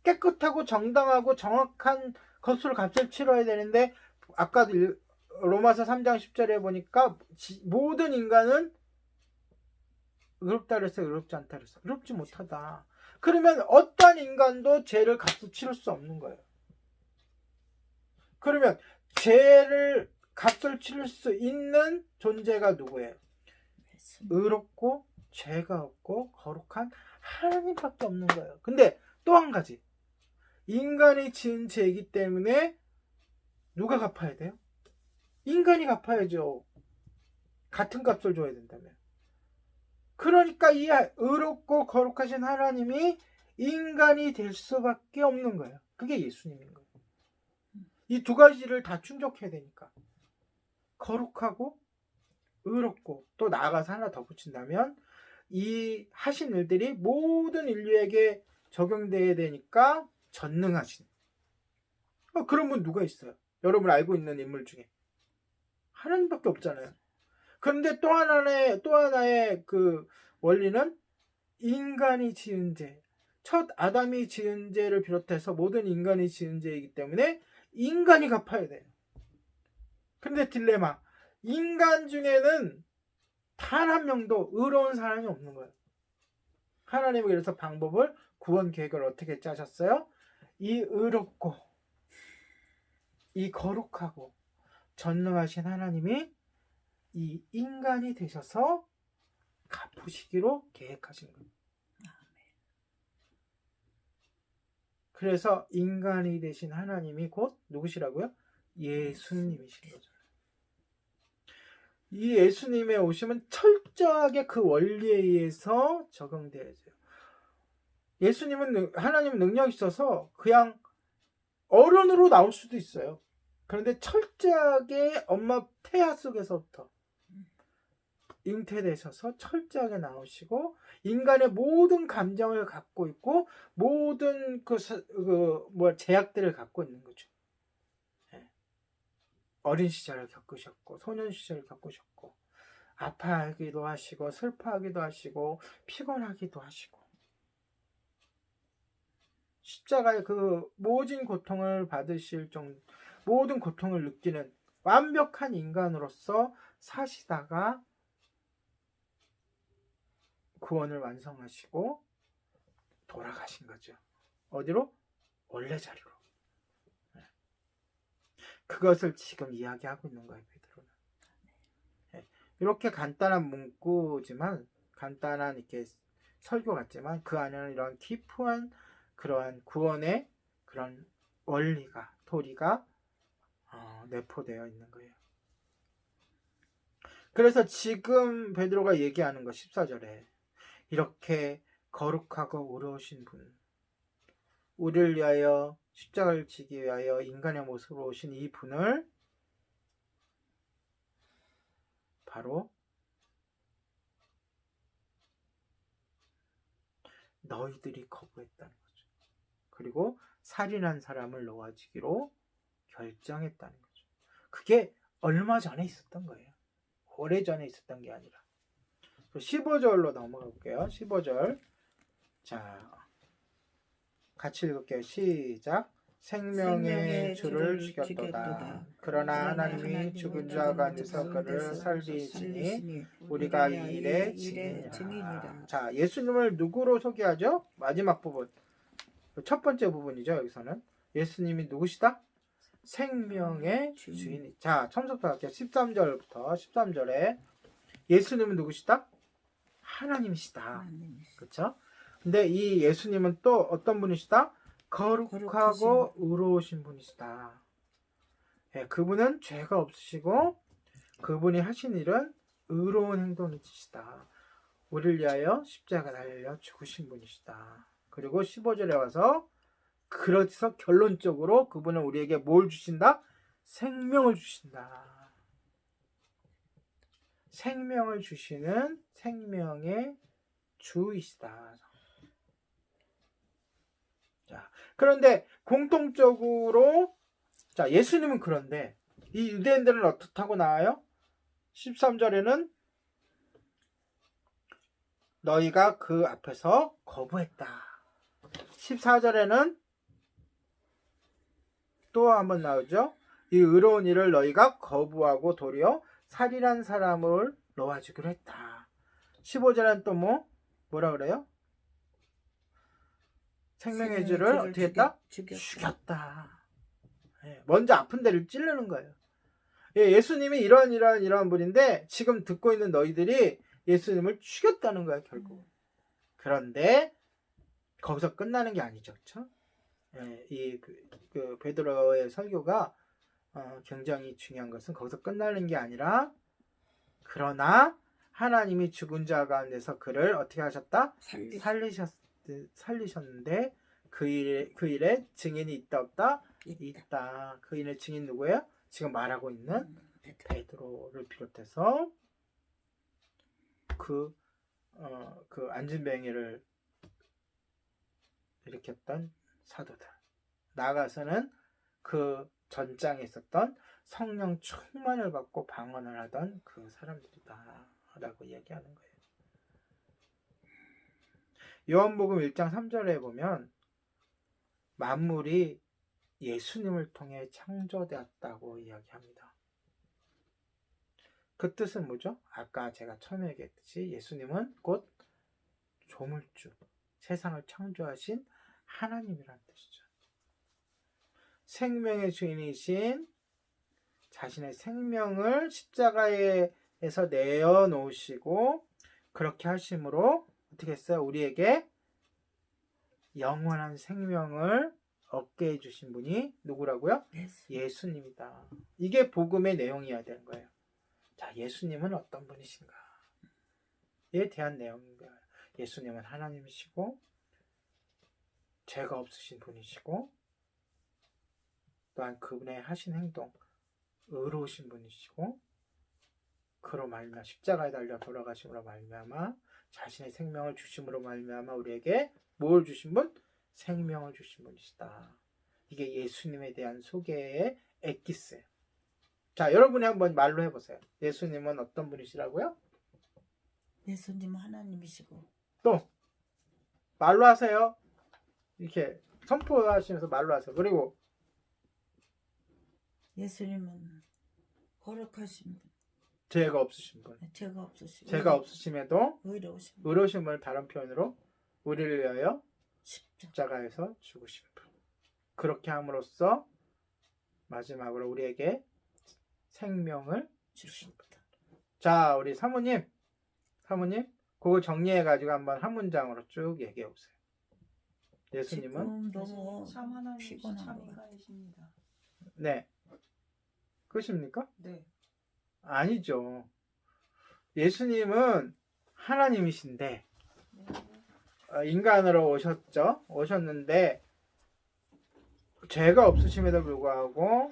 [SPEAKER 1] 깨끗하고 정당하고 정확한 것으로 값을 치러야 되는데 아까도 로마서 3장 10절에 보니까 모든 인간은 의롭다 그랬어요? 의롭지 않다 그랬어요? 의롭지 못하다. 그러면 어떤 인간도 죄를 값을 치를 수 없는 거예요. 그러면 죄를 값을 치를 수 있는 존재가 누구예요? 의롭고 죄가 없고 거룩한 하나님밖에 없는 거예요. 근데 또 한 가지, 인간이 지은 죄이기 때문에 누가 갚아야 돼요? 인간이 갚아야죠. 같은 값을 줘야 된다면. 그러니까 이 의롭고 거룩하신 하나님이 인간이 될 수밖에 없는 거예요. 그게 예수님인 거예요. 이 두 가지를 다 충족해야 되니까. 거룩하고 의롭고, 또 나아가서 하나 더 붙인다면 이 하신 일들이 모든 인류에게 적용돼야 되니까 전능하신. 그런 분 누가 있어요? 여러분 알고 있는 인물 중에 하나님밖에 없잖아요. 그런데 또 하나의 그 원리는 인간이 지은 죄, 첫 아담이 지은 죄를 비롯해서 모든 인간이 지은 죄이기 때문에 인간이 갚아야 돼요. 근데 딜레마, 인간 중에는 단 한 명도 의로운 사람이 없는 거예요. 하나님은 그래서 방법을, 구원 계획을 어떻게 짜셨어요? 이 의롭고 이 거룩하고 전능하신 하나님이 이 인간이 되셔서 갚으시기로 계획하신 거예요. 그래서 인간이 되신 하나님이 곧 누구시라고요? 예수님이신 거죠. 이 예수님의 오심은 철저하게 그 원리에 의해서 적용되어야죠. 하나님은 능력이 있어서 그냥 어른으로 나올 수도 있어요. 그런데 철저하게 엄마 태아 속에서부터 잉태되셔서 철저하게 나오시고 인간의 모든 감정을 갖고 있고 모든 제약들을 갖고 있는 거죠. 어린 시절을 겪으셨고 소년 시절을 겪으셨고 아파하기도 하시고 슬퍼하기도 하시고 피곤하기도 하시고 십자가의 그 모진 고통을 받으실 정도, 모든 고통을 느끼는 완벽한 인간으로서 사시다가 구원을 완성하시고 돌아가신 거죠. 어디로? 원래 자리로. 그것을 지금 이야기하고 있는 거예요, 베드로는. 이렇게 간단한 문구지만, 간단한 이렇게 설교 같지만 그 안에는 이런 깊은 그러한 구원의 그런 원리가, 도리가 내포되어 있는 거예요. 그래서 지금 베드로가 얘기하는 거 14절에 이렇게 거룩하고 의로우신 분, 우리를 위하여 십자가를 지기 위하여 인간의 모습으로 오신 이 분을 바로 너희들이 거부했다는 거죠. 그리고 살인한 사람을 놓아주기로 결정했다는 거죠. 그게 얼마 전에 있었던 거예요. 오래전에 있었던 게 아니라. 15절로 넘어가 볼게요. 15절. 자, 같이 읽을게요. 시작. 생명의 주를 죽였도다. 그러나 하나님이 죽은 자 가운데서 그를 살리시니 우리가 이 일의 증인이라. 자, 예수님을 누구로 소개하죠? 마지막 부분. 첫 번째 부분이죠. 여기서는 예수님이 누구시다? 생명의 주인. 자, 처음부터 할게요. 13절부터 13절에 예수님은 누구시다? 하나님이시다. 그렇죠? 근데 이 예수님은 또 어떤 분이시다? 거룩하고 의로우신 분이시다. 예, 그분은 죄가 없으시고 그분이 하신 일은 의로운 행동이시다. 우리를 위하여 십자가 달려 죽으신 분이시다. 그리고 15절에 와서 그래서 결론적으로 그분은 우리에게 뭘 주신다? 생명을 주신다. 생명을 주시는 생명의 주이시다. 자, 그런데 공통적으로 자, 예수님은 그런데 이 유대인들은 어떻다고 나와요? 13절에는 너희가 그 앞에서 거부했다. 14절에는 또 한번 나오죠. 이 의로운 일을 너희가 거부하고 도리어 살인한 사람을 놓아주기로 했다. 15절에는 또 뭐라 그래요? 생명의 주를 어떻게 했다? 죽였다. 예, 먼저 아픈 데를 찌르는 거예요. 예, 예수님이 이런 분인데 지금 듣고 있는 너희들이 예수님을 죽였다는 거야 결국. 그런데 거기서 끝나는 게 아니죠, 그렇죠? 예, 그 베드로의 설교가 굉장히 중요한 것은 거기서 끝나는 게 아니라 그러나 하나님이 죽은 자 가운데서 그를 어떻게 하셨다? 살리셨는데 그 일에 증인이 있다 없다? 있다. 그 일의 증인 누구예요? 지금 말하고 있는 베드로를 비롯해서 그 안진뱅이를 일으켰던 사도들, 나아가서는 그 전장에 있었던 성령 충만을 받고 방언을 하던 그 사람들이다 라고 이야기하는 거예요. 요한복음 1장 3절에 보면 만물이 예수님을 통해 창조되었다고 이야기합니다. 그 뜻은 뭐죠? 아까 제가 처음에 얘기했듯이 예수님은 곧 조물주, 세상을 창조하신 하나님이라는 뜻이죠. 생명의 주인이신 자신의 생명을 십자가에서 내어놓으시고 그렇게 하심으로 어떻게 했어요? 우리에게 영원한 생명을 얻게 해주신 분이 누구라고요? 예수님이다. 이게 복음의 내용이어야 되는 거예요. 자, 예수님은 어떤 분이신가? 에 대한 내용인 거예요. 예수님은 하나님이시고 죄가 없으신 분이시고 또한 그분의 하신 행동 의로우신 분이시고 그로 말미암아 십자가에 달려 돌아가심으로 말미암아 자신의 생명을 주심으로 말미암아 우리에게 뭘 주신 분? 생명을 주신 분이시다. 이게 예수님에 대한 소개의 엑기스예요. 자, 여러분이 한번 말로 해보세요. 예수님은 어떤 분이시라고요?
[SPEAKER 2] 예수님은 하나님이시고
[SPEAKER 1] 또 말로 하세요. 이렇게 선포하시면서 말로 하세요. 그리고
[SPEAKER 2] 예수님은 거룩하신 분,
[SPEAKER 1] 죄가 없으신 분.
[SPEAKER 2] 죄가
[SPEAKER 1] 없으심에도
[SPEAKER 2] 의로우신 분,
[SPEAKER 1] 의로우심을 다른 표현으로 우리를 위하여 십자가에서 죽으신 분. 그렇게 함으로써 마지막으로 우리에게 생명을 주신 분. 자, 우리 사모님 그거 정리해가지고 한번 한 문장으로 쭉 얘기해 보세요. 예수님은
[SPEAKER 2] 너무
[SPEAKER 3] 참 하나님이시
[SPEAKER 2] 피곤한
[SPEAKER 3] 참
[SPEAKER 2] 것 같아요.
[SPEAKER 3] 인간이십니다.
[SPEAKER 1] 네, 끝입니까?
[SPEAKER 3] 네.
[SPEAKER 1] 아니죠. 예수님은 하나님이신데 인간으로 오셨는데 죄가 없으심에도 불구하고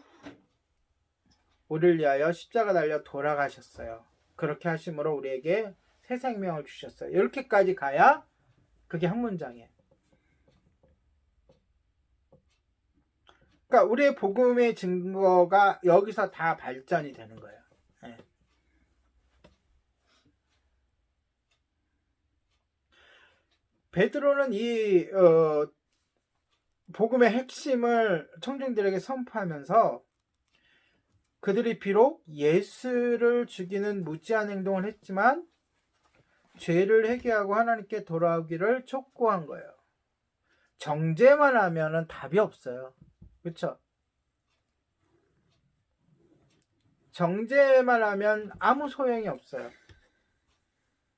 [SPEAKER 1] 우리를 위하여 십자가 달려 돌아가셨어요. 그렇게 하심으로 우리에게 새 생명을 주셨어요. 이렇게까지 가야 그게 한 문장이에요. 그러니까 우리의 복음의 증거가 여기서 다 발전이 되는 거예요. 예. 베드로는 이 복음의 핵심을 청중들에게 선포하면서 그들이 비록 예수를 죽이는 무지한 행동을 했지만 죄를 회개하고 하나님께 돌아오기를 촉구한 거예요. 정죄만 하면은 답이 없어요. 그렇죠? 정죄만 하면 아무 소용이 없어요.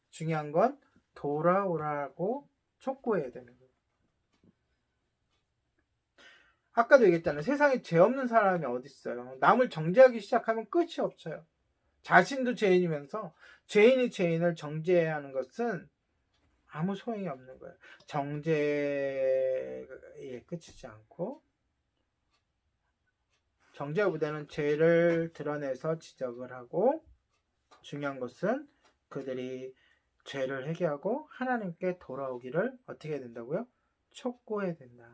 [SPEAKER 1] 중요한 건 돌아오라고 촉구해야 되는 거예요. 아까도 얘기했잖아요. 세상에 죄 없는 사람이 어디 있어요. 남을 정죄하기 시작하면 끝이 없어요. 자신도 죄인이면서 죄인이 죄인을 정죄하는 것은 아무 소용이 없는 거예요. 정죄에 그치지 않고 정죄보다는 죄를 드러내서 지적을 하고 중요한 것은 그들이 죄를 회개하고 하나님께 돌아오기를 어떻게 해야 된다고요? 촉구해야 된다.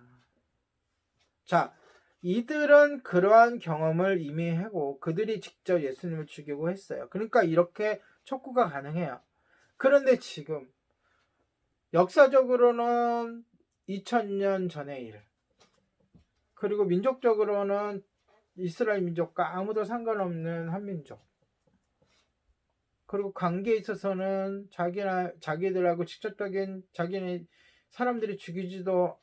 [SPEAKER 1] 자, 이들은 그러한 경험을 이미 하고 그들이 직접 예수님을 죽이고 했어요. 그러니까 이렇게 촉구가 가능해요. 그런데 지금 역사적으로는 2000년 전의 일, 그리고 민족적으로는 이스라엘 민족과 아무도 상관없는 한민족, 그리고 관계에 있어서는 자기들하고 직접적인 자기네 사람들이 죽이지도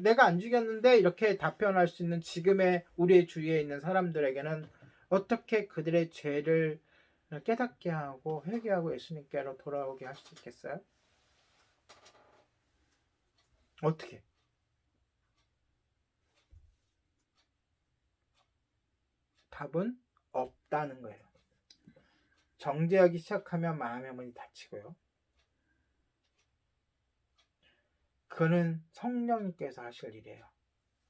[SPEAKER 1] 내가 안 죽였는데 이렇게 답변할 수 있는 지금의 우리의 주위에 있는 사람들에게는 어떻게 그들의 죄를 깨닫게 하고 회개하고 예수님께로 돌아오게 할 수 있겠어요? 어떻게? 답은 없다는 거예요. 정죄하기 시작하면 마음의 문이 닫히고요. 그는 성령님께서 하실 일이에요.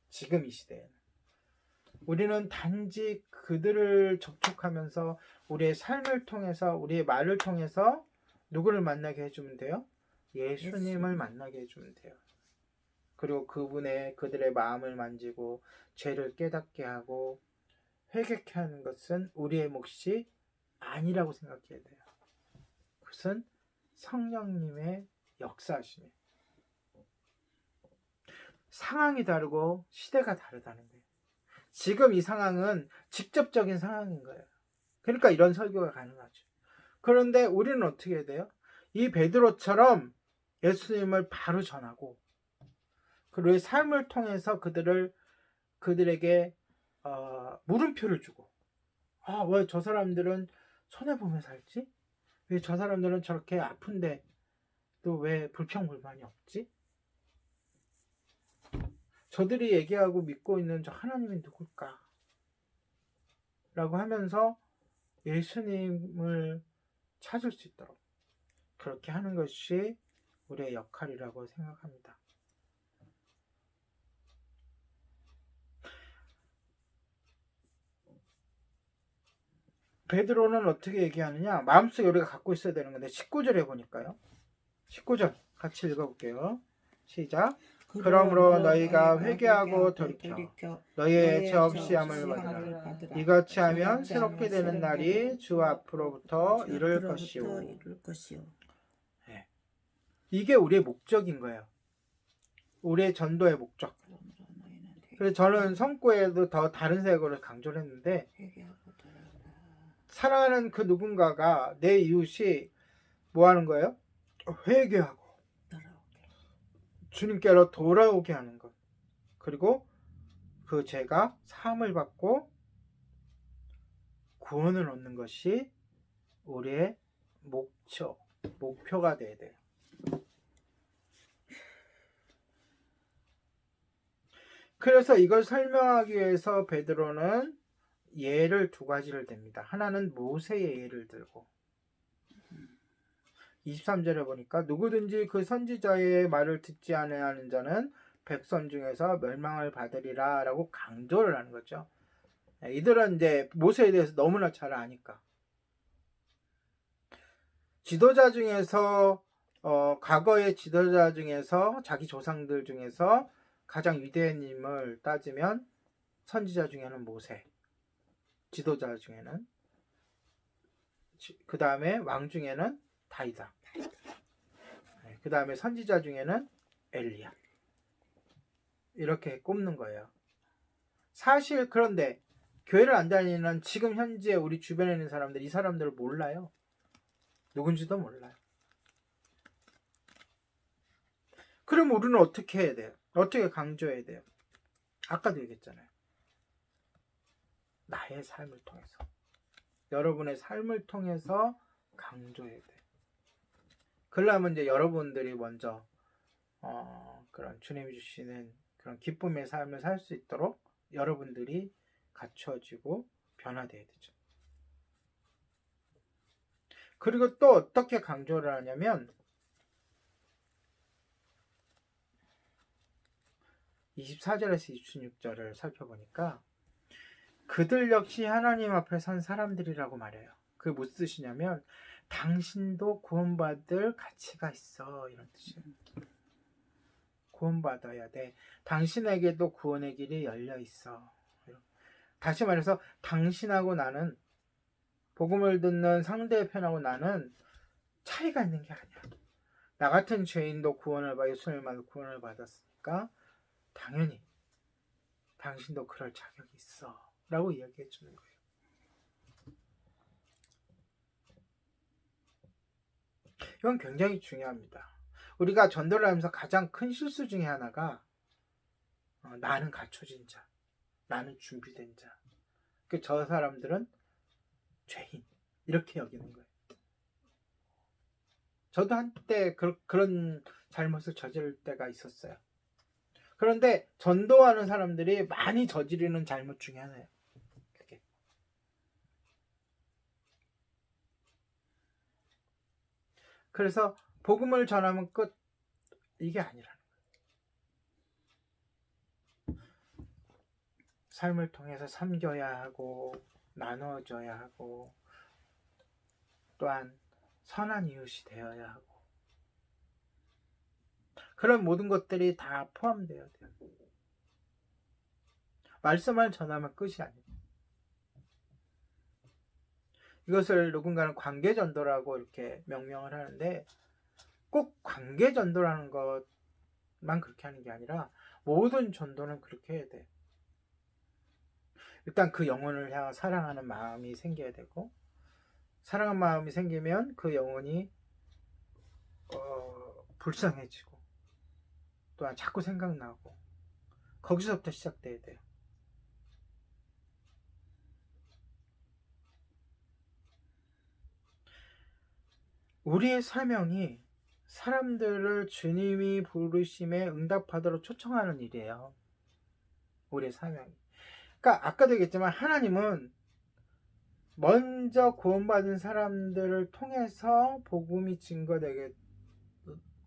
[SPEAKER 1] 지금 이 시대에는. 우리는 단지 그들을 접촉하면서 우리의 삶을 통해서 우리의 말을 통해서 누구를 만나게 해주면 돼요? 예수님을 만나게 해주면 돼요. 그리고 그들의 마음을 만지고 죄를 깨닫게 하고 회개케 하는 것은 우리의 몫이 아니라고 생각해야 돼요. 그것은 성령님의 역사하심이에요. 상황이 다르고 시대가 다르다는 거예요. 지금 이 상황은 직접적인 상황인 거예요. 그러니까 이런 설교가 가능하죠. 그런데 우리는 어떻게 해야 돼요? 이 베드로처럼 예수님을 바로 전하고 그리고 삶을 통해서 그들에게 물음표를 주고, 왜 저 사람들은 손해보며 살지? 왜 저 사람들은 저렇게 아픈데 또 왜 불평불만이 없지? 저들이 얘기하고 믿고 있는 저 하나님이 누굴까? 라고 하면서 예수님을 찾을 수 있도록 그렇게 하는 것이 우리의 역할이라고 생각합니다. 베드로는 어떻게 얘기하느냐? 마음속에 우리가 갖고 있어야 되는 건데 19절에 보니까요. 19절 같이 읽어볼게요. 시작. 그러므로 너희가 회개하고 돌이켜 너희의 죄 없이 함을 받으라. 이같이 하면 새롭게 되는 날이 주 앞으로부터 이룰 것이오. 네. 이게 우리의 목적인 거예요. 우리의 전도의 목적. 그래서 저는 성구에도 더 다른 색으로 강조를 했는데 사랑하는 그 누군가가 내 이웃이 뭐 하는 거예요? 회개하고 주님께로 돌아오게 하는 것. 그리고 그 죄가 사함을 받고 구원을 얻는 것이 우리의 목표가 돼야 돼요. 그래서 이걸 설명하기 위해서 베드로는 예를 두 가지를 댑니다. 하나는 모세의 예를 들고 23절에 보니까 누구든지 그 선지자의 말을 듣지 않는 자는 백성 중에서 멸망을 받으리라 라고 강조를 하는 거죠. 이들은 이제 모세에 대해서 너무나 잘 아니까. 지도자 중에서 과거의 지도자 중에서 자기 조상들 중에서 가장 위대한 인물 따지면 선지자 중에는 모세, 지도자 중에는, 그 다음에 왕 중에는 다윗왕, 그 다음에 선지자 중에는 엘리야. 이렇게 꼽는 거예요. 사실 그런데 교회를 안 다니는 지금 현재 우리 주변에 있는 사람들, 이 사람들을 몰라요. 누군지도 몰라요. 그럼 우리는 어떻게 해야 돼요? 어떻게 강조해야 돼요? 아까도 얘기했잖아요. 나의 삶을 통해서, 여러분의 삶을 통해서 강조해야 돼요. 그러려면 이제 여러분들이 먼저 그런 주님이 주시는 그런 기쁨의 삶을 살 수 있도록 여러분들이 갖춰지고 변화되어야 되죠. 그리고 또 어떻게 강조를 하냐면 24절에서 26절을 살펴보니까 그들 역시 하나님 앞에 선 사람들이라고 말해요. 그게 무슨 뜻이냐면 당신도 구원받을 가치가 있어, 이런 뜻이에요. 구원받아야 돼. 당신에게도 구원의 길이 열려 있어. 다시 말해서 당신하고 나는, 복음을 듣는 상대편하고 나는 차이가 있는 게 아니야. 나 같은 죄인도 구원을 받아 예수님을 만나 구원을 받았으니까 당연히 당신도 그럴 자격이 있어 라고 이야기해 주는 거예요. 이건 굉장히 중요합니다. 우리가 전도를 하면서 가장 큰 실수 중에 하나가 나는 갖춰진 자, 나는 준비된 자, 저 사람들은 죄인, 이렇게 여기는 거예요. 저도 한때 그런 잘못을 저지를 때가 있었어요. 그런데 전도하는 사람들이 많이 저지르는 잘못 중에 하나예요. 그게. 그래서 복음을 전하면 끝, 이게 아니라는 거예요. 삶을 통해서 섬겨야 하고 나눠줘야 하고 또한 선한 이웃이 되어야 하고 그런 모든 것들이 다 포함되어야 돼요. 말씀을 전하면 끝이 아니에요. 이것을 누군가는 관계전도라고 이렇게 명명을 하는데 꼭 관계전도라는 것만 그렇게 하는 게 아니라 모든 전도는 그렇게 해야 돼요. 일단 그 영혼을 향해 사랑하는 마음이 생겨야 되고, 사랑하는 마음이 생기면 그 영혼이 불쌍해지고 또한 자꾸 생각나고 거기서부터 시작돼야 돼요. 우리의 사명이 사람들을 주님이 부르심에 응답하도록 초청하는 일이에요. 우리의 사명이. 그러니까 아까도 얘기했지만 하나님은 먼저 구원받은 사람들을 통해서 복음이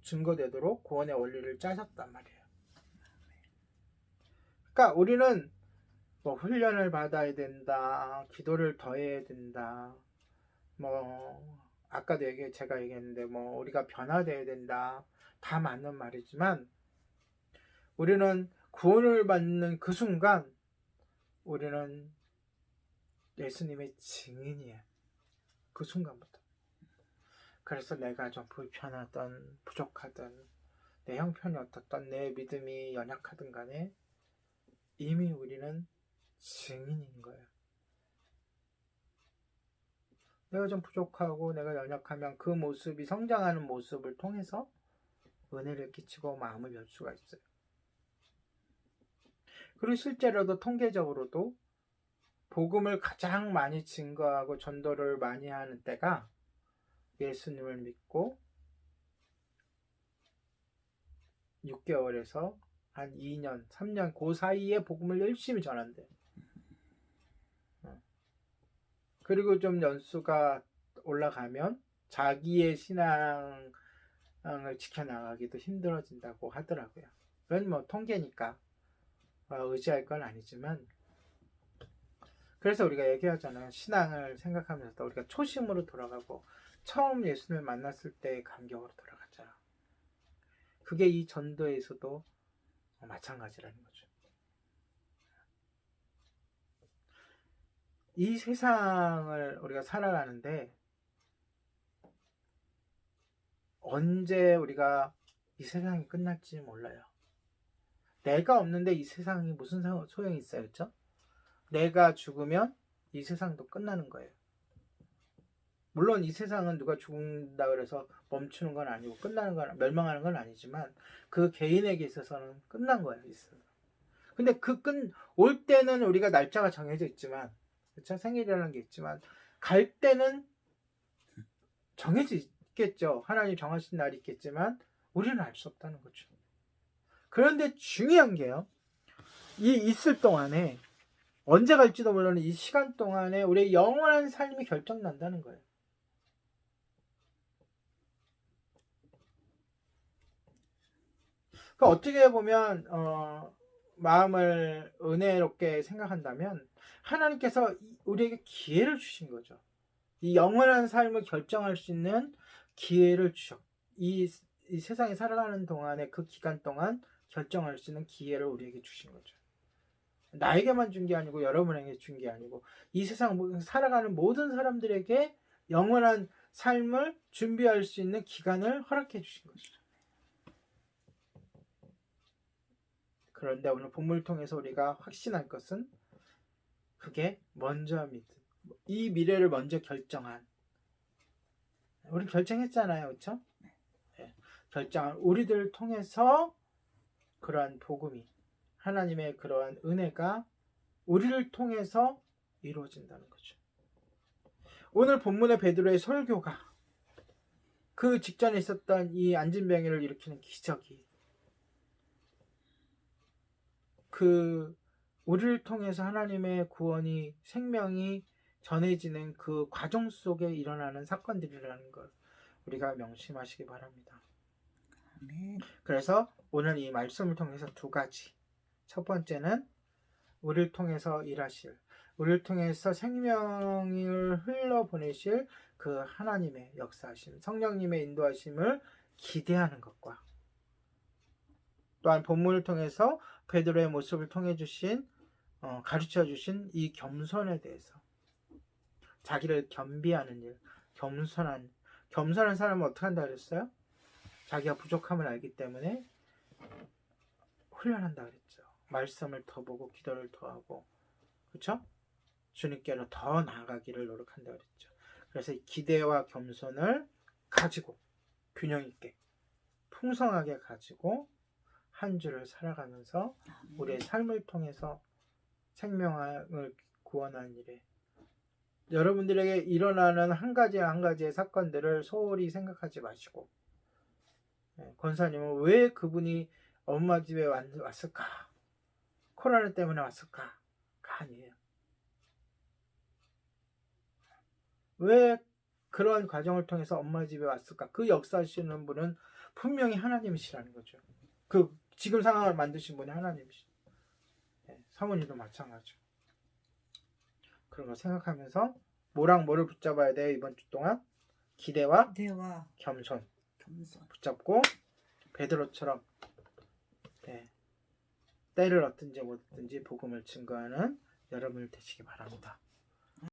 [SPEAKER 1] 증거되도록 구원의 원리를 짜셨단 말이에요. 그러니까 우리는 뭐 훈련을 받아야 된다, 기도를 더 해야 된다, 뭐 아까도 제가 얘기했는데 뭐 우리가 변화되어야 된다, 다 맞는 말이지만 우리는 구원을 받는 그 순간 우리는 예수님의 증인이에요. 그 순간부터. 그래서 내가 좀 불편하던 부족하던 내 형편이 어떻든 내 믿음이 연약하든 간에 이미 우리는 증인인 거예요. 내가 좀 부족하고 내가 연약하면 그 모습이 성장하는 모습을 통해서 은혜를 끼치고 마음을 열 수가 있어요. 그리고 실제로도 통계적으로도 복음을 가장 많이 증거하고 전도를 많이 하는 때가 예수님을 믿고 6개월에서 한 2년, 3년 그 사이에 복음을 열심히 전한대요. 그리고 좀 연수가 올라가면 자기의 신앙을 지켜나가기도 힘들어진다고 하더라고요. 그건 뭐 통계니까 의지할 건 아니지만, 그래서 우리가 얘기하잖아요. 신앙을 생각하면서 우리가 초심으로 돌아가고 처음 예수님을 만났을 때의 감격으로 돌아가자. 그게 이 전도에서도 마찬가지라는 거죠. 이 세상을 우리가 살아가는데 언제 우리가 이 세상이 끝날지 몰라요. 내가 없는데 이 세상이 무슨 소용이 있어요, 그렇죠? 내가 죽으면 이 세상도 끝나는 거예요. 물론 이 세상은 누가 죽는다 그래서 멈추는 건 아니고 끝나는 건 멸망하는 건 아니지만 그 개인에게 있어서는 끝난 거예요. 근데 올 때는 우리가 날짜가 정해져 있지만, 그렇죠? 생일이라는 게 있지만 갈 때는 정해져 있겠죠. 하나님 정하신 날이 있겠지만 우리는 알 수 없다는 거죠. 그런데 중요한 게요. 이 있을 동안에 언제 갈지도 모르는 이 시간 동안에 우리의 영원한 삶이 결정난다는 거예요. 그러니까 어떻게 보면 마음을 은혜롭게 생각한다면 하나님께서 우리에게 기회를 주신 거죠. 이 영원한 삶을 결정할 수 있는 기회를 주셨. 이 세상에 살아가는 동안에 그 기간 동안 결정할 수 있는 기회를 우리에게 주신 거죠. 나에게만 준 게 아니고 여러분에게 준 게 아니고 이 세상 살아가는 모든 사람들에게 영원한 삶을 준비할 수 있는 기간을 허락해 주신 거죠. 그런데 오늘 본문을 통해서 우리가 확신할 것은 그게 먼저 이 미래를 먼저 결정한, 우리 결정했잖아요, 그렇죠? 네. 결정한 우리들을 통해서 그러한 복음이, 하나님의 그러한 은혜가 우리를 통해서 이루어진다는 거죠. 오늘 본문의 베드로의 설교가 그 직전에 있었던 이 안진병이를 일으키는 기적이 우리를 통해서 하나님의 구원이, 생명이 전해지는 그 과정 속에 일어나는 사건들이라는 걸 우리가 명심하시기 바랍니다.
[SPEAKER 2] 아멘.
[SPEAKER 1] 그래서 오늘 이 말씀을 통해서 두 가지. 첫 번째는 우리를 통해서 일하실, 우리를 통해서 생명을 흘러보내실 그 하나님의 역사하심, 성령님의 인도하심을 기대하는 것과, 또한 본문을 통해서 베드로의 모습을 통해 주신 가르쳐 주신 이 겸손에 대해서, 자기를 겸비하는 일, 겸손한 사람은 어떻게 한다 그랬어요? 자기가 부족함을 알기 때문에 훈련한다 그랬죠. 말씀을 더 보고 기도를 더 하고, 그렇죠? 주님께로 더 나아가기를 노력한다 그랬죠. 그래서 이 기대와 겸손을 가지고 균형 있게 풍성하게 가지고 한 주를 살아가면서 우리의 삶을 통해서 생명을 구원하는 일에, 여러분들에게 일어나는 한 가지의 사건들을 소홀히 생각하지 마시고, 권사님은 왜 그분이 엄마 집에 왔을까? 코로나 때문에 왔을까? 아니에요. 왜 그러한 과정을 통해서 엄마 집에 왔을까? 그 역사하시는 분은 분명히 하나님이시라는 거죠. 그 지금 상황을 만드신 분이 하나님이시. 사모님도 마찬가지죠. 그런 거 생각하면서 뭐랑 뭐를 붙잡아야 돼요? 이번 주 동안 기대와 겸손 붙잡고 베드로처럼 때를 얻든지 못 얻든지 복음을 증거하는 여러분을 되시기 바랍니다.